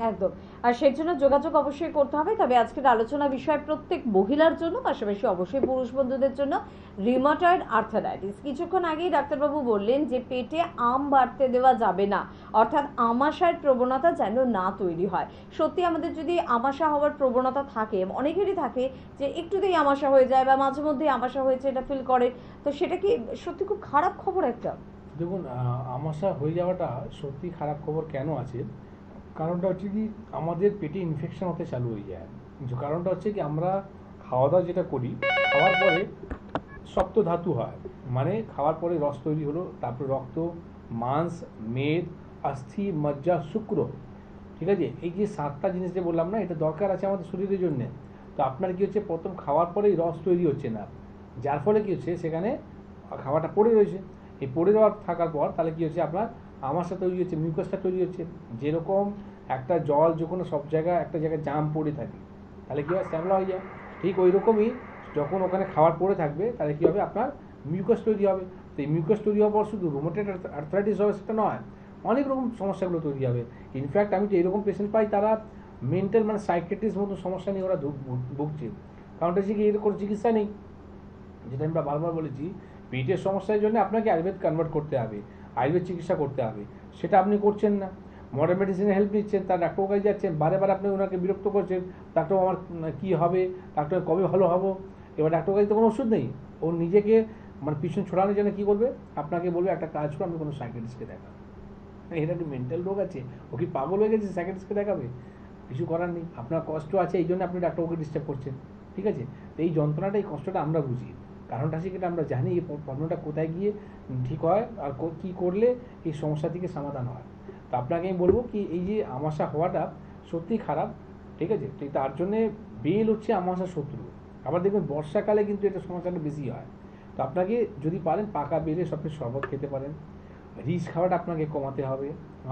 একদম। আর সেই জন্য যোগাযোগ অবশ্যই করতে হবে। তবে আজকের আলোচনা বিষয় প্রত্যেক মহিলার জন্য, পাশাপাশি অবশ্যই পুরুষ বন্ধুদের জন্য রিউমাটয়েড আর্থ্রাইটিস। কিছুক্ষণ আগেই ডাক্তারবাবু বললেন যে পেটে আম বাড়তে দেওয়া যাবে না, অর্থাৎ আমাশার প্রবণতা যেন না তৈরি হয়। সত্যি আমাদের যদি আমাশা হওয়ার প্রবণতা থাকে, অনেকেরই থাকে যে একটুতেই আমাশা হয়ে যায় বা মাঝে মধ্যেই আমাশা হয়েছে এটা ফিল করে, তো সেটা কি সত্যি খুব খারাপ খবর একটা? দেখুন আমাশা হয়ে যাওয়াটা সত্যি খারাপ খবর কেন আছে, কারণটা হচ্ছে কি আমাদের পেটে ইনফেকশন হতে চালু হয়ে যায়। যে কারণটা হচ্ছে কি আমরা খাওয়া দাওয়া যেটা করি, খাওয়ার পরে সপ্ত ধাতু হয়, মানে খাওয়ার পরে রস তৈরি হলো, তারপরে রক্ত, মাংস, মেদ, অস্থি, মজ্জা, শুক্র, ঠিক আছে, এই যে 7টা জিনিস যে বললাম না, এটা দরকার আছে আমাদের শরীরের জন্য। তো আপনার কি হচ্ছে প্রথম খাওয়ার পরেই রস তৈরি হচ্ছে না, যার ফলে কি হচ্ছে সেখানে খাওয়াটা পড়ে রয়েছে, এই পড়ে যাওয়ার থাকার পর তাহলে কি হচ্ছে আপনার আমাশা তৈরি হচ্ছে, মিউকাসটা তৈরি হচ্ছে। যেরকম একটা জল যখন সব জায়গায় একটা জায়গায় জাম পড়ে থাকে তাহলে কী হয়, শ্যামলা হয়ে যায়, ঠিক ওই রকমই যখন ওখানে খাবার পড়ে থাকবে তাহলে কী হবে আপনার মিউকাস তৈরি হবে, তো এই মিউকাস তৈরি হওয়ার পর শুধু রুমেটেড আর্থ্রাইটিস হবে সেটা নয়, অনেক রকম সমস্যাগুলো তৈরি হবে। ইনফ্যাক্ট আমি তো এরকম পেশেন্ট পাই তারা মেন্টাল মানে সাইকেট্রিস্ট মতো সমস্যা নিয়ে ওরা ভুগছে, কারণটা হচ্ছে কি এর কোনো চিকিৎসা নেই। যেটা আমরা বারবার বলেছি, পেটের সমস্যার জন্য আপনাকে আয়ুর্বেদ কনভার্ট করতে হবে, আয়ুর্বেদ চিকিৎসা করতে হবে, সেটা আপনি করছেন না। মডার্ন মেডিসিনের হেল্প নিচ্ছেন, তার ডাক্তার কাছে যাচ্ছেন, বারে বারে আপনি ওনাকে বিরক্ত করছেন, ডাক্তার আমার কী হবে, ডাক্তার কবে ভালো হবো। এবার ডাক্তার কাছে তো কোনো ওষুধ নেই, ও নিজেকে মানে পিছন ছড়ানোর জন্য কী করবে, আপনাকে বলবে একটা কাজ করে আপনি কোনো সাইকিয়াট্রিস্টকে দেখান। এটা কি মেন্টাল রোগ আছে, ও কি পাগল হয়ে গেছে সাইকিয়াট্রিস্টকে দেখাবে? কিছু করার নেই, আপনার কষ্ট আছে এই জন্য আপনি ডাক্তারকে ডিস্টার্ব করছেন, ঠিক আছে? তো এই যন্ত্রণাটা, এই কষ্টটা আমরা বুঝি, কারণটা সেটা আমরা জানি এই প্রবলেমটা কোথায় গিয়ে ঠিক হয় আর কী করলে এই সমস্যা থেকে সমাধান হয়। তো আপনাকে আমি বলবো কি এই যে আমাশা হওয়াটা সত্যিই খারাপ, ঠিক আছে? তো তার জন্যে বেল হচ্ছে আমাশার শত্রু। আবার দেখবেন বর্ষাকালে কিন্তু এটা সমস্যাটা বেশি হয়। তো আপনাকে যদি পারেন পাকা বেলে সবচেয়ে শরবত খেতে পারেন, রিচ খাওয়াটা আপনাকে কমাতে হবে,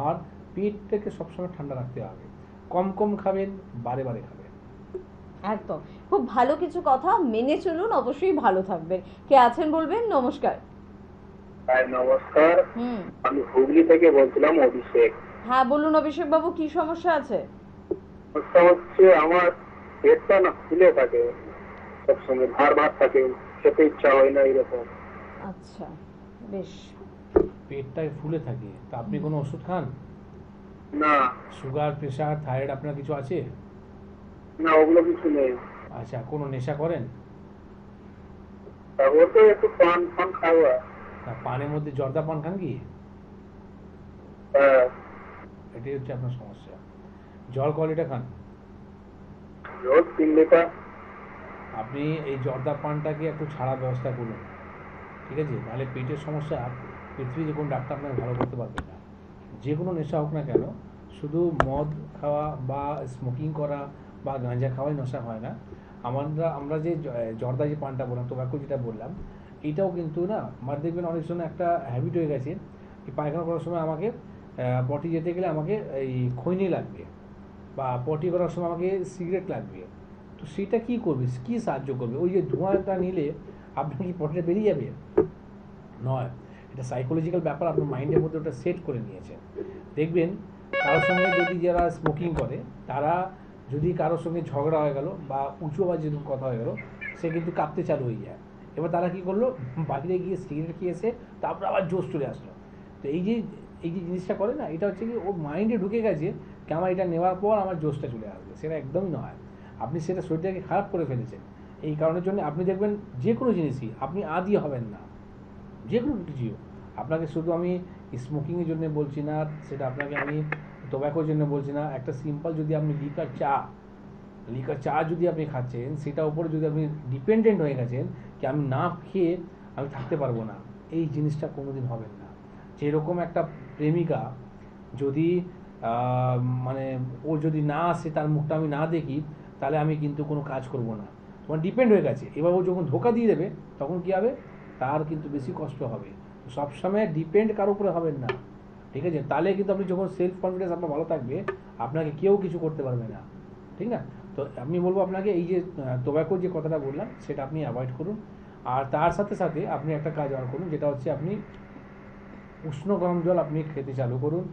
আর পেটটাকে সবসময় ঠান্ডা রাখতে হবে, কম কম খাবেন, বারে বারে খাবেন। একদম, খুব ভালো কিছু কথা, মেনে চলুন, অবশ্যই ভালো থাকবেন। কে আছেন বলবেন? নমস্কার। হ্যাঁ নমস্কার, আমি হুগলি থেকে বলছিলাম অভিষেক। হ্যাঁ বলুন অভিষেক বাবু, কি সমস্যা আছে? সমস্যা হচ্ছে আমার পেটটা না ফুলে থাকে, সবসময় ভার ভার থাকে, খেতে ইচ্ছা হয় না এরকম। আচ্ছা, বেশ। পেটটায় ফুলে থাকে, তা আপনি কোনো ওষুধ খান? না। সুগার, প্রেশার, থাইরয়েড আপনার কিছু আছে? না, ওগুলো কিছু নেই। আচ্ছা, কোনো নেশা করেন? তারপর তো একটু পান ফান খাওয়া। পানের মধ্যে জর্দা পান খান কি? হ্যাঁ। এটাই হচ্ছে আপনার সমস্যা। জল ক লিটার খান? রোজ 3 লিটার। আপনি এই জর্দা পানটাকে একটু ছাড়ার ব্যবস্থা করুন, ঠিক আছে? নাহলে পেটের সমস্যা পৃথিবীতে কোনো ডাক্তার আপনাকে ভালো করতে পারবে না। যে কোনো নেশা হোক না কেন, শুধু মদ খাওয়া বা স্মোকিং করা বা গাঁজা খাওয়াই নেশা হয় না। আমরা যে জর্দা যে পানটা বললাম, টোবাকো যেটা বললাম, এটাও কিন্তু না আমার দেখবেন অনেক সময় একটা হ্যাবিট হয়ে গেছে, এই পায়খানা করার সময় আমাকে পটি যেতে গেলে আমাকে এই খৈনি লাগবে, বা পটি করার সময় আমাকে সিগারেট লাগবে। তো সেটা কী করবে, কী সাহায্য করবে? ওই যে ধোঁয়াটা নিলে আপনার কি পটিটা বেরিয়ে যাবে? নয়, এটা সাইকোলজিক্যাল ব্যাপার, আপনার মাইন্ডের মধ্যে ওটা সেট করে নিয়েছে। দেখবেন কারোর সঙ্গে যদি যারা স্মোকিং করে, তারা যদি কারোর সঙ্গে ঝগড়া হয়ে গেল বা উঁচু আওয়াজে কথা হয়ে গেল, সে কিন্তু কাঁপতে চালু হয়ে যায়। এবার তারা কী করলো, বাইরে গিয়ে সিগারেট খেয়েছে, তারপর আবার জোশ চলে আসলো। তো এই যে জিনিসটা করে না, এটা হচ্ছে কি ওর মাইন্ডে ঢুকে গেছে কি আমার এটা নেওয়ার পর আমার জোশটা চলে আসবে। সেটা একদমই নয়, আপনি সেটা শরীরটাকে খারাপ করে ফেলেছেন। এই কারণের জন্য আপনি দেখবেন যে কোনো জিনিসই আপনি আদি হবেন না, যে কোনো কিছু। আপনাকে শুধু আমি স্মোকিংয়ের জন্য বলছি না, সেটা আপনাকে আমি টোব্যাকোর জন্য বলছি না। একটা সিম্পল যদি আপনি লিকার চা যদি আপনি খাচ্ছেন, সেটার উপরে যদি আপনি ডিপেন্ডেন্ট হয়ে গেছেন কি আমি না খেয়ে আমি থাকতে পারবো না, এই জিনিসটা কোনোদিন হবেন না। যেরকম একটা প্রেমিকা যদি মানে ও যদি না আসে, তার মুখটা আমি না দেখি, তাহলে আমি কিন্তু কোনো কাজ করব না। তোমার ডিপেন্ড হয়ে গেছে, এবার ও যখন ধোকা দিয়ে দেবে তখন কী হবে, তার কিন্তু বেশি কষ্ট হবে। সবসময় ডিপেন্ড কারোর উপরে হবেন না, ঠিক আছে? তাহলে কিন্তু আপনি যখন সেলফ কনফিডেন্স আপনার ভালো থাকবে, আপনাকে কেউ কিছু করতে পারবে না, ঠিক না? তো আমি বলবো আপনাকে এই যে টোব্যাকোর যে কথাটা বললাম, সেটা আপনি অ্যাভয়েড করুন। আর তার সাথে সাথে আপনি একটা কাজ আর করুন, যেটা হচ্ছে আপনি উষ্ণ গরম জল আপনি খেতে চালু করুন।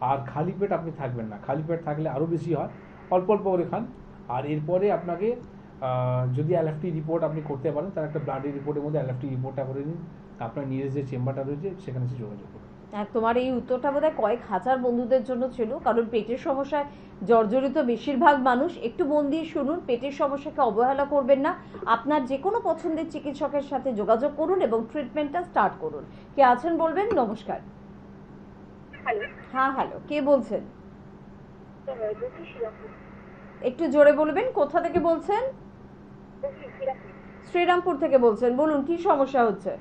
আর খালি পেট আপনি থাকবেন না, খালি পেট থাকলে আরও বেশি হয়, অল্প অল্প করে খান। আর এরপরে আপনাকে যদি এলএফটি রিপোর্ট আপনি করতে পারেন, তার একটা ব্লাডের রিপোর্টের মধ্যে এলএফটি রিপোর্টটা করে নিন, আপনার নিয়ারেস্ট যে চেম্বারটা রয়েছে সেখানে এসে যোগাযোগ করুন। তোমার এই উত্তরটা বোধহয় কয়েক হাজার বন্ধুদের জন্য ছিল, কারণ পেটের সমস্যায় জর্জরিত বেশিরভাগ মানুষ। একটু মন দিয়ে শুনুন, পেটের সমস্যাকে অবহেলা করবেন না, আপনার যে কোনো পছন্দের চিকিৎসকের সাথে যোগাযোগ করুন এবং ট্রিটমেন্টটা স্টার্ট করুন। কে আছেন বলবেন? নমস্কার। হ্যাঁ হ্যালো, কে বলছেন? একটু জোরে বলবেন, কোথা থেকে বলছেন? শ্রীরামপুর থেকে বলছেন, বলুন কি সমস্যা হচ্ছে?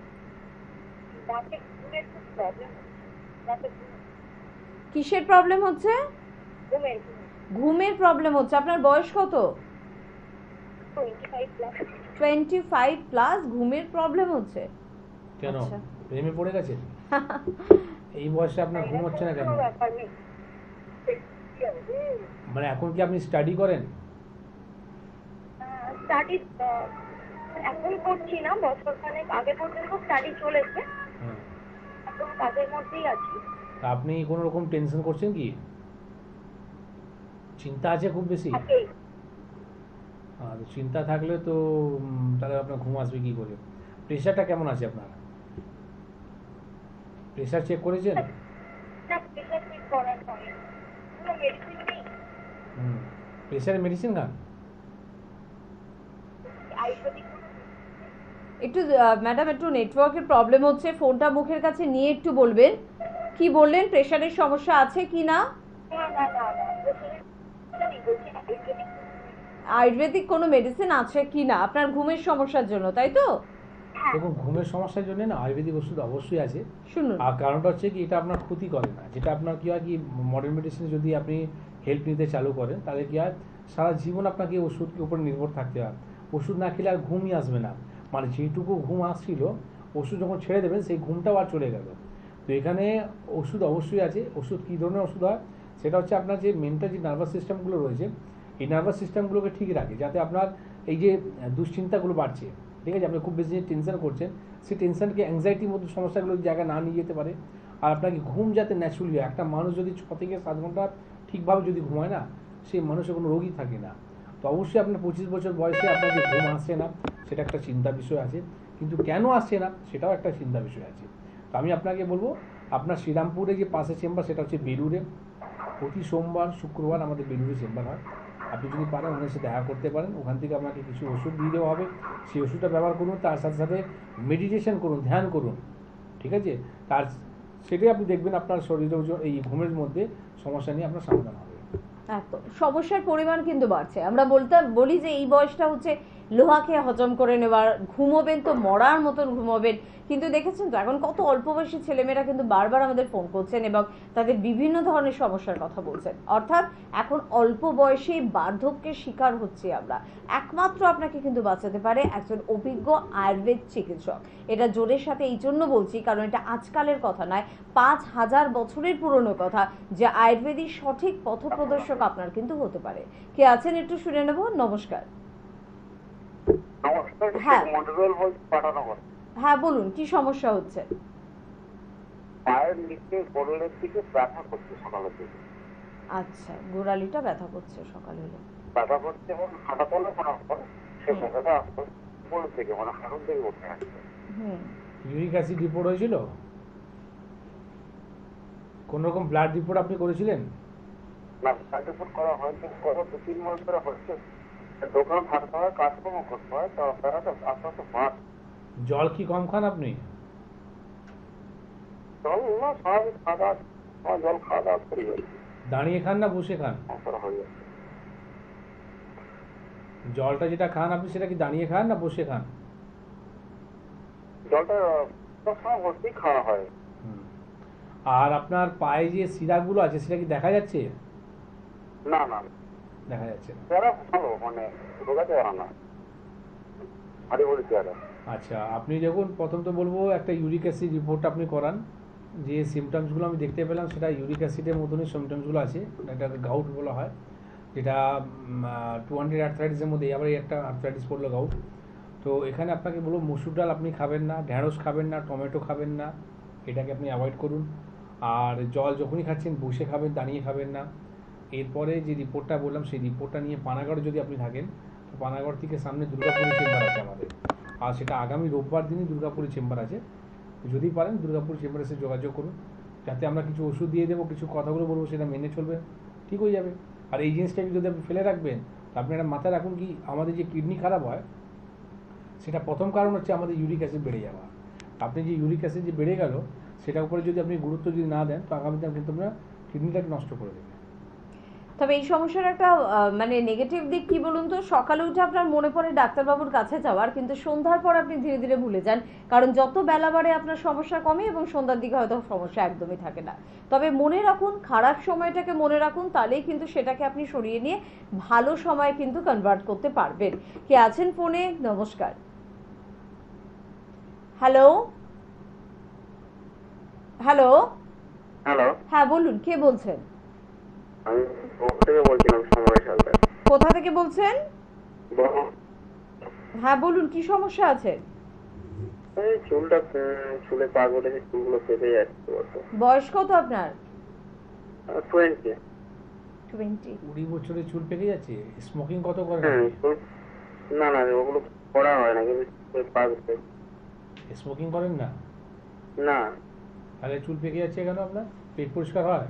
কিসের প্রবলেম হচ্ছে? ঘুমের প্রবলেম হচ্ছে। আপনার বয়স কত? 25 প্লাস, ঘুমের প্রবলেম হচ্ছে। কেন, প্রেমে পড়ে গেছে? এই বয়সে আপনার ঘুম হচ্ছে না কেন? মানে এখন কি আপনি স্টাডি করেন? স্টাডি এখন করছি না, বছরখানেক আগে পর্যন্ত স্টাডি চলেছে। একদম কাজের মধ্যেই আছি। তা আপনি কোনো রকম টেনশন করছেন কি? চিন্তা আছে খুব বেশি? থাকেই। তো চিন্তা থাকলে তো তাহলে আপনার ঘুম আসবে কি করে? প্রেশারটা কেমন আছে আপনার? প্রেশার চেক করেছেন? না, প্রেশার চেক করার পরে কোনো মেডিসিন নেই। প্রেশারের মেডিসিন খান? আয়ুর্বেদিক একটু ম্যাডাম একটু নেটওয়ার্কের প্রবলেম হচ্ছে, ফোনটা মুখের কাছে নিয়ে একটু বলবেন। কি বললেন, প্রেশারের সমস্যা আছে কি না? আয়ুর্বেদিক কোনো মেডিসিন আছে কি না আপনার ঘুমের সমস্যার জন্য, তাই তো? দেখুন, ঘুমের সমস্যার জন্য না আয়ুর্বেদিক ওষুধ অবশ্যই আছে। শুনুন, আর কারণটা হচ্ছে কি, এটা আপনার ক্ষতি করে না। যেটা আপনার কি হয় কি, মডার্ন মেডিসিনে যদি আপনি হেল্প নিতে চালু করেন তাহলে কি হয়, সারা জীবন আপনাকে ওষুধের উপর নির্ভর থাকতে হয়। ওষুধ না খেলে আর ঘুমই আসবে না। মানে যেটুকু ঘুম আসছিল, ওষুধ যখন ছেড়ে দেবেন সেই ঘুমটাও আর চলে গেল। তো এখানে ওষুধ অবশ্যই আছে। ওষুধ কী ধরনের ওষুধ হয়, সেটা হচ্ছে আপনার যে মেন্টাল যে নার্ভাস সিস্টেমগুলো রয়েছে, এই নার্ভাস সিস্টেমগুলোকে ঠিক রাখে, যাতে আপনার এই যে দুশ্চিন্তাগুলো বাড়ছে, ঠিক আছে, আপনি খুব বেশি যে টেনশন করছেন, সেই টেনশনকে অ্যাংজাইটির মতো সমস্যাগুলোর জায়গায় না নিয়ে যেতে পারে। আর আপনাকে ঘুম যাতে ন্যাচুরালি হয়। একটা মানুষ যদি 6 থেকে 7 ঘন্টা ঠিকভাবে যদি ঘুমায় না, সেই মানুষের কোনো রোগই থাকে না। তো অবশ্যই আপনার 25 বছর বয়সে আপনার যে ঘুম আসছে না, সেটা একটা চিন্তার বিষয় আছে। কিন্তু কেন আসছে না, সেটাও একটা চিন্তার বিষয় আছে। তো আমি আপনাকে বলবো, আপনার শ্রীরামপুরে যে পাশে চেম্বার, সেটা হচ্ছে বেলুড়ে। প্রতি সোমবার শুক্রবার আমাদের বেলুড়ে চেম্বার হয়। আপনি যদি পারেন ওনার সাথে দেখা করতে পারেন। ওখান থেকে আপনাকে কিছু ওষুধ দিয়ে দেওয়া হবে, সেই ওষুধটা ব্যবহার করুন। তার সাথে সাথে মেডিটেশন করুন, ধ্যান করুন, ঠিক আছে। তার সেটাই আপনি দেখবেন আপনার শরীরের এই ঘুমের মধ্যে সমস্যা নিয়ে আপনার সমাধান হবে। একদম সমস্যার পরিমাণ কিন্তু বাড়ছে। আমরা বলি যে এই বয়সটা হচ্ছে লোহা খেয়ে হজম করে নেওয়ার, ঘুমোবেন তো মরার মতন ঘুমোবেন। কিন্তু দেখেছেন তো এখন কত অল্প বয়সী ছেলেমেয়েরা কিন্তু বারবার আমাদের ফোন করছেন এবং তাদের বিভিন্ন ধরনের সমস্যার কথা বলছেন। অর্থাৎ এখন অল্প বয়সে বার্ধক্যের শিকার হচ্ছি আমরা। একমাত্র আপনাকে কিন্তু বাঁচাতে পারে একজন অভিজ্ঞ আয়ুর্বেদ চিকিৎসক। এটা জোরের সাথে এই জন্য বলছি কারণ এটা আজকালের কথা নয়, 5000 বছরের পুরনো কথা, যে আয়ুর্বেদিক সঠিক পথপ্রদর্শক আপনার কিন্তু হতে পারে। কে আছেন একটু শুনে নেব। নমস্কার। হ্যাঁ হ্যাঁ, বলুন কি সমস্যা হচ্ছে? পায়ের নিচে গোড়ালির দিকে ব্যথা করছে সকালের দিকে। আচ্ছা, গোড়ালিটা ব্যথা করছে সকাল হলে? ব্যথা করছে এবং হাঁটা চলা করার পর সে ব্যথাটা আসতে উপর থেকে মানে হাঁটুর দিকে উঠে আসছে। ইউরিক অ্যাসিড রিপোর্ট হয়েছিল? কোন রকম ব্লাড রিপোর্ট আপনি করেছিলেন? না, ব্লাড রিপোর্ট করা হয়নি, গত 2-3 মাস ধরে হচ্ছে। দোকান থাকতে হয়, কাজকর্ম করতে হয়, তো ব্যথাটা আস্তে আস্তে বাড়ছে। জল কি কম খান আপনি? জল না, স্বাভাবিক খাওয়া দাওয়া, জল খাওয়া দাওয়া করি। দাঁড়িয়ে খান না বসে খান? জলটা যেটা খান আপনি, সেটা কি দাঁড়িয়ে খান না বসে খান? জলটা সবসময় বসেই খাওয়া হয়। আর আপনার পায়ে যে শিরাগুলো আছে সেটা কি দেখা যাচ্ছে? না না, দেখা যাচ্ছে না। চেহারা ভালো, মানে রোগা চেহারা না, ভারী ভারী চেহারা। আচ্ছা, আপনি দেখুন, প্রথম তো বলবো একটা ইউরিক অ্যাসিড রিপোর্ট আপনি করান। যে সিমটমসগুলো আমি দেখতে পেলাম সেটা ইউরিক অ্যাসিডের মতনই সিমটমসগুলো আছে। এটা গাউট বলা হয়, যেটা 200 আর্থ্রাইটিসের মধ্যে আবার একটা আর্থ্রাইটিস পড়লো, গাউট। তো এখানে আপনাকে বলবো মসুর ডাল আপনি খাবেন না, ঢ্যাঁড়স খাবেন না, টমেটো খাবেন না, এটাকে আপনি অ্যাভয়েড করুন। আর জল যখনই খাচ্ছেন বসে খাবেন, দাঁড়িয়ে খাবেন না। এরপরে যে রিপোর্টটা বললাম সেই রিপোর্টটা নিয়ে পানাগড়ে যদি আপনি থাকেন, তো পানাগড় থেকে সামনে দুর্গাপুরি চেম্বার আছে আমাদের, আর সেটা আগামী রোববার দিনই দুর্গাপুরি চেম্বার আছে। যদি পারেন দুর্গাপুর চেম্বারে এসে যোগাযোগ করুন, যাতে আমরা কিছু ওষুধ দিয়ে দেবো, কিছু কথাগুলো বলবো, সেটা মেনে চলবে, ঠিক হয়ে যাবে। আর এই জিনিসটাকে যদি আপনি ফেলে রাখবেন, তো আপনি একটা মাথায় রাখুন কি, আমাদের যে কিডনি খারাপ হয় সেটা প্রথম কারণ হচ্ছে আমাদের ইউরিক অ্যাসিড বেড়ে যাওয়া। আপনি যে ইউরিক অ্যাসিড যে বেড়ে গেল, সেটার উপরে যদি আপনি গুরুত্ব যদি না দেন, তো আগামী দিন কিন্তু আপনার কিডনিটাকে নষ্ট করে দেবে। তবে এই সমস্যার একটা মানে নেগেটিভ দিক কি বলুন তো, সকালে উঠে আপনার মনে পড়ে ডাক্তারবাবুর কাছে যাওয়ার, কিন্তু সন্ধ্যার পর আপনি ধীরে ধীরে ভুলে যান, কারণ যত বেলা বাড়ে আপনার সমস্যা কমে এবং সন্ধ্যার দিকে হয়তো সমস্যা একদমই থাকে না। তবে মনে রাখুন, খারাপ সময়টাকে মনে রাখুন, তাহলেই কিন্তু সেটাকে আপনি সরিয়ে নিয়ে ভালো সময় কিন্তু কনভার্ট করতে পারবেন। কে আছেন ফোনে? নমস্কার। হ্যালো হ্যালো হ্যালো, হ্যাঁ বলুন, কে বলছেন? আমি থেকে বলছিলাম, সময় সরকার। কোথা থেকে বলছেন? হ্যাঁ বলুন, কি সমস্যা আছে? এই চুলটা চুলে পাক উঠেছে, চুলগুলো পেকে যাচ্ছে বলতো। বয়স কত আপনার? 20। 20। 20 বছরে চুল পেকে যাচ্ছে? স্মোকিং কত করেন? না না, ওগুলো করা হয় না, কিন্তু চুলে পাক উঠে। স্মোকিং করেন না? না। তাহলে চুল পেকে যাচ্ছে কেন আপনার? পেট পরিষ্কার হয়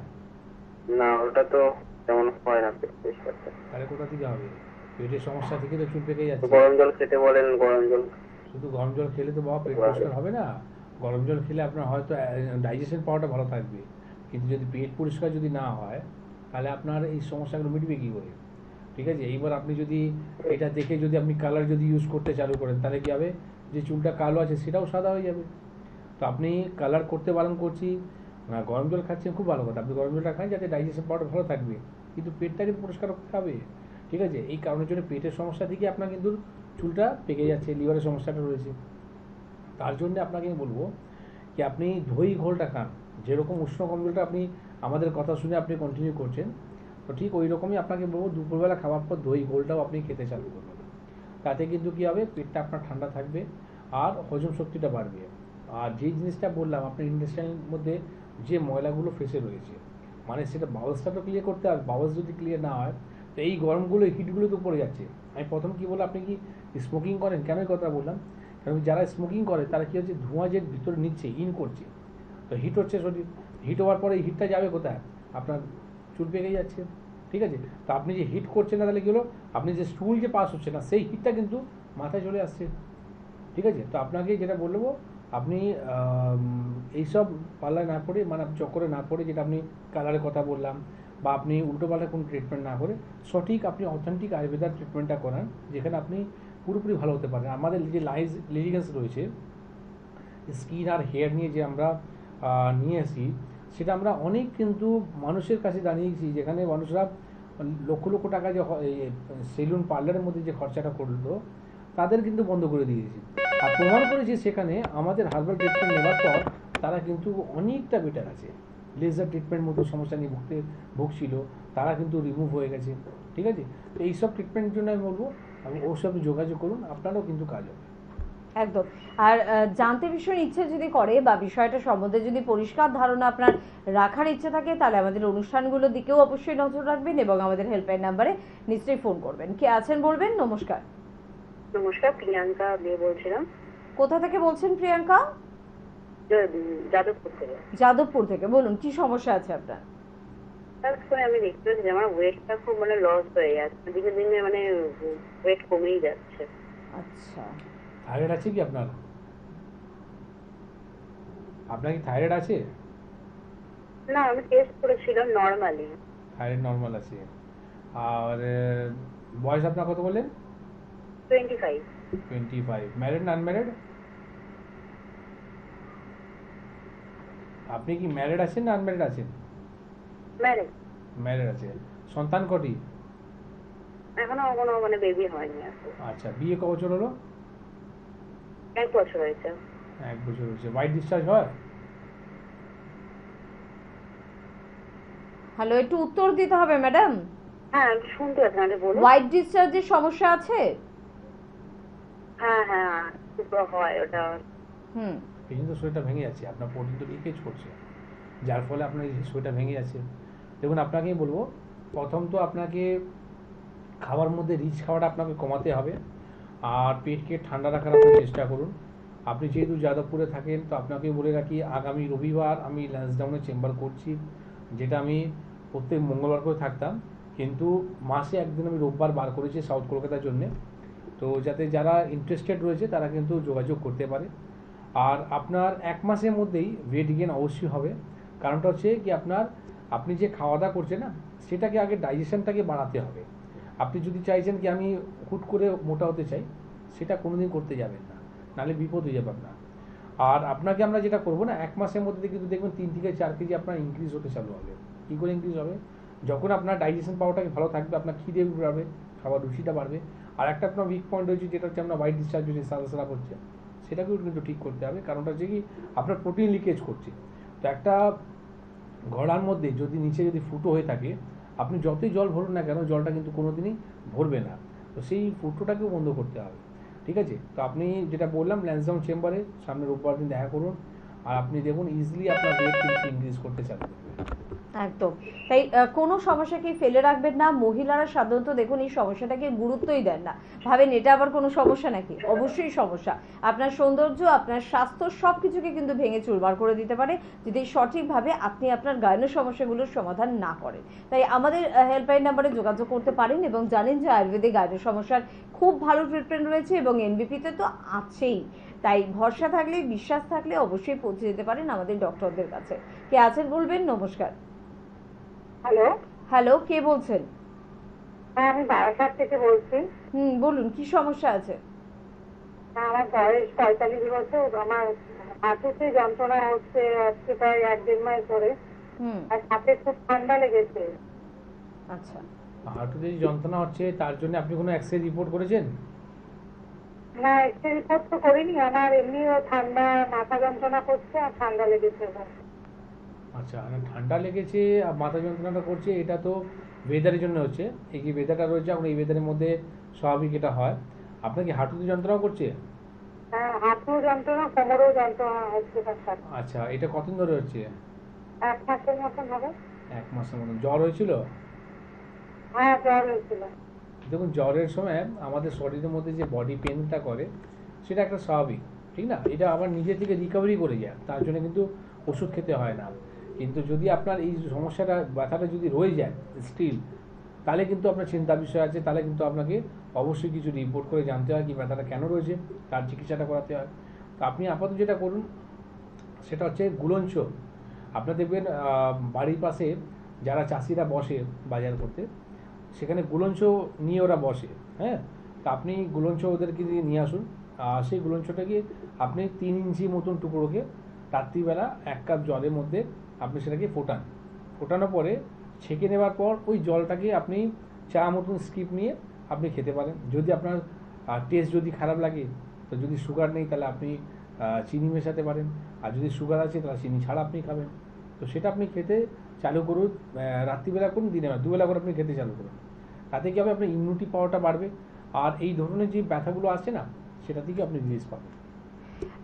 না, ওটা তো তেমন হয় না পেট পরিষ্কারটা। তাহলে কোথা থেকে হবে? পেটের সমস্যা থেকে তো চুল পেকে যাচ্ছে। গরম জল খেতে বলেন, গরম জল। শুধু গরম জল খেলে তো বাবা পেট পরিষ্কার হবে না। গরম জল খেলে আপনার হয়তো ডাইজেশন পাওয়ারটা ভালো থাকবে, কিন্তু যদি পেট পরিষ্কার যদি না হয় তাহলে আপনার এই সমস্যাগুলো মিটবে কী করে? ঠিক আছে, এইবার আপনি যদি এটা দেখে যদি আপনি কালার যদি ইউজ করতে চালু করেন তাহলে কী হবে, যে চুলটা কালো আছে সেটাও সাদা হয়ে যাবে। তো আপনি কালার করতে বারণ করছি না, গরম জল খাচ্ছেন খুব ভালো কথা, আপনি গরম জলটা খান যাতে ডাইজেশন পাওয়ারটা ভালো থাকবে, কিন্তু পেটটাকে পরিষ্কার করতে হবে। ঠিক আছে, এই কারণের জন্য পেটের সমস্যা থেকে আপনার কিন্তু চুলটা পেকে যাচ্ছে, লিভারের সমস্যাটা রয়েছে। তার জন্য আপনাকে আমি বলবো কি আপনি দই ঘোলটা খান। যেরকম উষ্ণ কম্বলটা আপনি আমাদের কথা শুনে আপনি কন্টিনিউ করছেন, তো ঠিক ওই রকমই আপনাকে বলবো দুপুরবেলা খাওয়ার পর দই ঘোলটাও আপনি খেতে চালু করবেন। তাতে কিন্তু কী হবে, পেটটা আপনার ঠান্ডা থাকবে আর হজম শক্তিটা বাড়বে। আর যে জিনিসটা বললাম, আপনার ইন্টেস্টাইনের মধ্যে যে ময়লাগুলো ফেসে রয়েছে, মানে সেটা বাউলসটা তো ক্লিয়ার করতে হবে। বাউলস যদি ক্লিয়ার না হয় তো এই গরমগুলো হিটগুলো তো পড়ে যাচ্ছে। আমি প্রথম কী বললাম, আপনি কি স্মোকিং করেন? কেন এই কথা বললাম, কারণ যারা স্মোকিং করে তারা কী হচ্ছে, ধোঁয়া যে ভিতরে নিচ্ছে, ইন করছে, তো হিট হচ্ছে শরীর। হিট হওয়ার পরে এই হিটটা যাবে কোথায়? আপনার চুল পেকে যাচ্ছে। ঠিক আছে, তো আপনি যে হিট করছেন না তাহলে কী হলো, আপনি যে স্টুল যে পাস হচ্ছে না সেই হিটটা কিন্তু মাথায় চলে আসছে। ঠিক আছে, তো আপনাকে যেটা বলবো, আপনি এইসব পাল্লায় না পড়ে, মানে চক্করে না পড়ে, যেটা আপনি কালারের কথা বললাম, বা আপনি উল্টোপাল্টা কোনো ট্রিটমেন্ট না করে সঠিক আপনি অথেন্টিক আয়ুর্বেদার ট্রিটমেন্টটা করান, যেখানে আপনি পুরোপুরি ভালো হতে পারেন। আমাদের যে লিগেন্স রয়েছে স্কিন আর হেয়ার নিয়ে যে আমরা নিয়ে আসি, সেটা আমরা অনেক কিন্তু মানুষের কাছে জানিয়েছি, যেখানে মানুষরা লক্ষ লক্ষ টাকা যে সেলুন পার্লারের মধ্যে যে খরচাটা করলো তাদের কিন্তু বন্ধ করে দিয়েছি। আর প্রমাণ করেছি সেখানে আমাদের হার্বাল ট্রিটমেন্ট নেওয়ার পর তারা কিন্তু অনেকটা বেটার আছে। লেজার ট্রিটমেন্ট মতো সমস্যা নিয়ে ভুগছিল, তারা কিন্তু রিমুভ হয়ে গেছে। ঠিক আছে, তো এইসব ট্রিটমেন্টের জন্য আমি বলবো আপনি ওর সাথে যোগাযোগ করুন, আপনারও কিন্তু কাজ হবে। একদম। আর জানতে ভীষণ ইচ্ছে যদি করে বা বিষয়টা সম্বন্ধে যদি পরিষ্কার ধারণা আপনার রাখার ইচ্ছে থাকে, তাহলে আমাদের অনুষ্ঠানগুলোর দিকেও অবশ্যই নজর রাখবেন এবং আমাদের হেল্পলাইন নাম্বারে নিশ্চয়ই ফোন করবেন। কে আছেন বলবেন? নমস্কার। নমস্কার, প্রিয়াঙ্কা দিয়ে বলছিলাম। কোথা থেকে বলছেন প্রিয়াঙ্কা? যাদবপুর থেকে। যাদবপুর থেকে, বলুন কি সমস্যা আছে আপনার? আমি দেখতে পাচ্ছি যে আমার ওয়েটটা খুব মানে লস হয়ে যাচ্ছে, দিনে দিনে মানে ওয়েট কমেই যাচ্ছে। আচ্ছা, থাইরয়েড আছে কি আপনার? আপনার কি থাইরয়েড আছে? না, আমি টেস্ট করেছিলাম, নরমালি থাইরয়েড নরমাল আছে। আর বয়স আপনার কত বলেন? 25। 25। ম্যারিড না আনম্যারিড? আপনি কি ম্যারিড আছেন না আনম্যারিড আছেন? ম্যারিড। ম্যারিড আছে। সন্তান কটি? এখনো কোনো মানে বেবি হয়নি। আচ্ছা, বিয়ে ক বছর হলো? 1 বছর হয়েছে। 1 বছর হয়েছে। হোয়াইট ডিসচার্জ হয়? হ্যালো, একটু উত্তর দিতে হবে ম্যাডাম। হ্যাঁ, শুনতে পাচ্ছেন, আপনি বলুন। হোয়াইট ডিসচার্জের সমস্যা আছে? হ্যাঁ হ্যাঁ, হয় ওটা। এই জন্য শরীরটা ভেঙে যাচ্ছে, আপনার প্রোটিন তো লিকেজ করছে, যার ফলে আপনার এই শরীরটা ভেঙে যাচ্ছে। দেখুন, আপনাকেই বলবো, প্রথম তো আপনাকে খাওয়ার মধ্যে রিচ খাওয়াটা আপনাকে কমাতে হবে, আর পেটকে ঠান্ডা রাখার আপনি চেষ্টা করুন। আপনি যেহেতু যাদবপুরে থাকেন, তো আপনাকে বলে রাখি, আগামী রবিবার আমি ল্যান্সডাউনে চেম্বার করছি, যেটা আমি প্রত্যেক মঙ্গলবার করে থাকতাম, কিন্তু মাসে একদিন আমি রোববার বার করেছি সাউথ কলকাতার জন্যে। তো যাতে যারা ইন্টারেস্টেড রয়েছে তারা কিন্তু যোগাযোগ করতে পারে। আর আপনার 1 মাসের মধ্যেই ওয়েট গেইন অবশ্যই হবে। কারণটা হচ্ছে কি, আপনি যে খাওয়া দাওয়া করছেন না, সেটাকে আগে ডাইজেশনটাকে বাড়াতে হবে। আপনি যদি চাইছেন কি আমি হুট করে মোটা হতে চাই, সেটা কোনোদিন করতে যাবেন না, নাহলে বিপদ হয়ে যাবে আপনার। আর আপনাকে আমরা যেটা করবো না, 1 মাসের মধ্যে কিন্তু দেখবেন 3 থেকে 4 কেজি আপনার ইনক্রিজ হতে চালু হবে। কী করে ইনক্রিজ হবে? যখন আপনার ডাইজেশন পাওয়ারটাকে ভালো থাকবে, আপনার খিদে বাড়বে, খাবার রুচিটা বাড়বে। আর একটা আপনার উইক পয়েন্ট রয়েছে, যেটা হচ্ছে আপনার হোয়াইট ডিসচার্জ হচ্ছে, সাদা সাদা করছে, সেটাকেও কিন্তু ঠিক করতে হবে। কারণটা হচ্ছে কি, আপনার প্রোটিন লিকেজ করছে। তো একটা ঘড়ার মধ্যে যদি নিচে যদি ফুটো হয়ে থাকে, আপনি যতই জল ভরুন না কেন, জলটা কিন্তু কোনোদিনই ভরবে না। তো সেই ফুটোটাকেও বন্ধ করতে হবে। ঠিক আছে? তো আপনি যেটা বললাম ল্যান্সডাউন চেম্বারে সামনে রোববার দিন দেখা করুন, আর আপনি দেখুন ইজিলি আপনার রেট কিন্তু ইনক্রিজ করতে চান। একদম তাই। কোনো সমস্যাকে ফেলে রাখবেন না। মহিলারা সাধারণত দেখুন এই সমস্যাটাকে গুরুত্বই দেন না, ভাবেন এটা আবার কোনো সমস্যা নাকি। অবশ্যই সমস্যা। আপনার সৌন্দর্য, আপনার স্বাস্থ্য সব কিছুকে কিন্তু ভেঙে চুরমার করে দিতে পারে যদি সঠিকভাবে আপনি আপনার গায়ন সমস্যাগুলোর সমাধান না করেন। তাই আমাদের হেল্পলাইন নাম্বারে যোগাযোগ করতে পারেন এবং জানেন যে আয়ুর্বেদিক গায়ন সমস্যার খুব ভালো ট্রিটমেন্ট রয়েছে এবং এনবিপিতে তো আছেই। তাই ভরসা থাকলে, বিশ্বাস থাকলে অবশ্যই পৌঁছে যেতে পারেন আমাদের ডক্টরদের কাছে। কে আছেন বলবেন? নমস্কার। হ্যালো। হ্যালো, কে বলছেন? হ্যাঁ, আমি বারাসাত থেকে বলছি। বলুন কি সমস্যা আছে? আমার বয়স 45 বছর। আমার হাঁটুতে যন্ত্রণা হচ্ছে আজকে প্রায় 1-1.5 মাস ধরে। আর সাথে খুব ঠান্ডা লেগেছে। আচ্ছা, হাঁটুতে যে যন্ত্রণা হচ্ছে তার জন্য আপনি কোনো এক্স-রে রিপোর্ট করেছেন? না, এক্সরে রিপোর্ট তো করিনি। আমার এমনিও ঠান্ডা, মাথা যন্ত্রণা করছে আর ঠান্ডা লেগেছে। আচ্ছা, ঠান্ডা লেগেছে আর মাথা যন্ত্রণাটা করছে, এটা তো ওয়েদারের জন্য হচ্ছে। এই যে ওয়েদারটা রয়েছে এখন এই ওয়েদারের মধ্যে স্বাভাবিক এটা হয়। আপনার কি হাঁটুতে যন্ত্রণা করছে? হ্যাঁ, হাঁটু যন্ত্রণা, কোমরেও যন্ত্রণা হচ্ছে। আচ্ছা, এটা কতদিন ধরে হচ্ছে? 1 মাসের মতন হবে। 1 মাসের মতন। জ্বর হয়েছিল? হ্যাঁ, জ্বর হয়েছিল। দেখুন, জ্বরের সময় আমাদের শরীরের মধ্যে যে বডি পেনটা করে সেটা একটা স্বাভাবিক, ঠিক না? এটা আবার নিজে থেকে রিকভারি করে যায়, তার জন্য কিন্তু ওষুধ খেতে হয় না। কিন্তু যদি আপনার এই সমস্যাটা, ব্যথাটা যদি রয়ে যায় স্টিল, তাহলে কিন্তু আপনার চিন্তার বিষয় আছে। তাহলে কিন্তু আপনাকে অবশ্যই কিছু রিপোর্ট করে জানতে হয় কি ব্যথাটা কেন রয়েছে, তার চিকিৎসাটা করাতে হয়। তো আপনি আপাতত যেটা করুন সেটা হচ্ছে গুলঞ্চ। আপনার দেখবেন বাড়ির পাশে যারা চাষিরা বসে বাজার করতে, সেখানে গুলঞ্চ নিয়ে ওরা বসে। হ্যাঁ, তো আপনি গুলঞ্চ ওদেরকে দিয়ে নিয়ে আসুন। সেই গুলঞ্চটাকে আপনি 3 ইঞ্চি মতন টুকরোকে রাত্রিবেলা 1 কাপ জলের মধ্যে আপনি সেটাকে ফোটান। ফোটানোর পরে ছেঁকে নেওয়ার পর ওই জলটাকে আপনি চা মতন স্কিপ নিয়ে আপনি খেতে পারেন। যদি আপনার টেস্ট যদি খারাপ লাগে, তো যদি সুগার নেই তাহলে আপনি চিনি মেশাতে পারেন, আর যদি সুগার আছে তাহলে চিনি ছাড়া আপনি খাবেন। তো সেটা আপনি খেতে চালু করুন। রাত্রিবেলা করুন, দিনে বেলা, দুবেলা করে আপনি খেতে চালু করুন। তাতে কি হবে, আপনার ইমিউনিটি পাওয়ারটা বাড়বে, আর এই ধরনের যে ব্যথাগুলো আছে না সেটা থেকে আপনি রিলিজ পাবেন।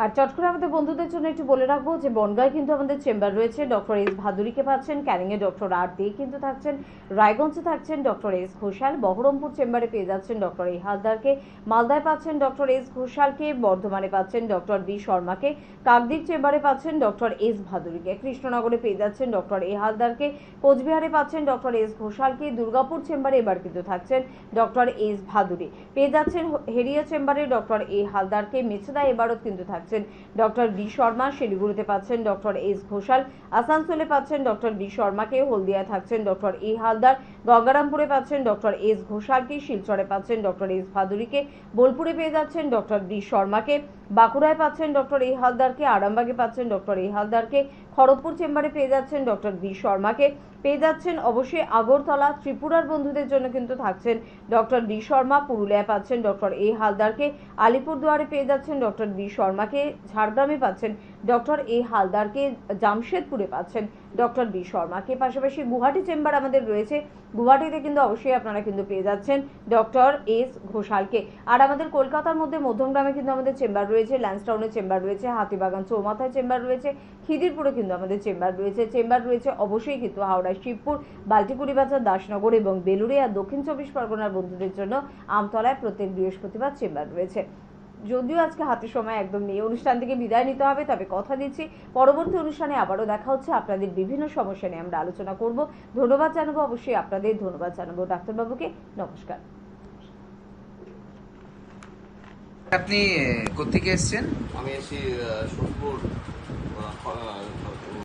আর চট করে আমাদের বন্ধুদের জন্য একটু বলে রাখবো যে বনগাঁয় কিন্তু আমাদের চেম্বার রয়েছে। ডক্টর এস ভাদুরীকে পাচ্ছেন, ক্যানিংয়ে ডক্টর আর দে কিন্তু থাকছেন, রায়গঞ্জে থাকছেন ডক্টর এস ঘোষাল, বহরমপুর চেম্বারে পেয়ে যাচ্ছেন ডক্টর এ হালদারকে, মালদায় পাচ্ছেন ডক্টর এস ঘোষালকে, বর্ধমানে পাচ্ছেন ডক্টর বি শর্মাকে, কাকদ্বীপ চেম্বারে পাচ্ছেন ডক্টর এস ভাদুরীকে, কৃষ্ণনগরে পেয়ে যাচ্ছেন ডক্টর এ হালদারকে, কোচবিহারে পাচ্ছেন ডক্টর এস ঘোষালকে, দুর্গাপুর চেম্বারে এবার কিন্তু থাকছেন ডক্টর এস ভাদুরী, পেয়ে যাচ্ছেন হেরিয়া চেম্বারে ডক্টর এ হালদারকে, মেছেদা এবারও কিন্তু থাকছেন ডক্টর বি শর্মা, শিলিগুড়িতে পাচ্ছেন ডক্টর এস ঘোষাল, আসানসোলে পাচ্ছেন ডক্টর বি শর্মাকে, হলদিয়ায় থাকছেন ডক্টর এ হালদার, গঙ্গারামপুরে পাচ্ছেন ডক্টর এস ঘোষালকে, শিলচরে পাচ্ছেন ডক্টর এস ভাদুরীকে, বোলপুরে পেয়ে যাচ্ছেন ডক্টর বি শর্মাকে, বাঁকুড়ায় পাচ্ছেন ডক্টর এ হালদারকে, আরামবাগে পাচ্ছেন ডক্টর এ হালদারকে, খড়গপুর চেম্বারে পেয়ে যাচ্ছেন ডক্টর বি শর্মাকে, পেয়ে যাচ্ছেন অবশ্যই আগরতলা, ত্রিপুরার বন্ধুদের জন্য কিন্তু থাকছেন ডক্টর বি শর্মা, পুরুলিয়ায় পাচ্ছেন ডক্টর এ হালদারকে, আলিপুরদুয়ারে পেয়ে যাচ্ছেন ডক্টর বি শর্মাকে, ঝাড়গ্রামে পাচ্ছেন ডক্টর এ হালদারকে, জামশেদপুরে পাচ্ছেন ডক্টর বি শর্মাকে, পাশাপাশি গুয়াহাটি চেম্বার আমাদের রয়েছে, গুয়াহাটিতে কিন্তু অবশ্যই আপনারা কিন্তু পেয়ে যাচ্ছেন ডক্টর এস ঘোষালকে। আর আমাদের কলকাতার মধ্যে মধ্যমগ্রামে কিন্তু আমাদের চেম্বার রয়েছে, ল্যান্সটাউনে চেম্বার রয়েছে, হাতিবাগান চৌমাথায় চেম্বার রয়েছে, খিদিরপুরে কিন্তু আমাদের চেম্বার রয়েছে অবশ্যই কিন্তু হাওড়া, শিবপুর, বাল্টিকুড়ি বাজার, দাসনগর এবং বেলুড়ে, আর দক্ষিণ 24 পরগনার বন্ধুদের জন্য আমতলায় প্রত্যেক বৃহস্পতিবার চেম্বার রয়েছে। যদিও আজকে হাতে সময় একদম নেই, অনুষ্ঠান থেকে বিদায় নিতে হবে, তবে কথা দিচ্ছি পরবর্তী অনুষ্ঠানে আবারও দেখা হচ্ছে। আপনাদের বিভিন্ন সমস্যা নিয়ে আমরা আলোচনা করব। ধন্যবাদ জানাবো, অবশ্যই আপনাদের ধন্যবাদ জানাবো ডাক্তারবাবুকে। নমস্কার। আপনি কোথেকে এসেছেন? আমি এসেছি সোদপুর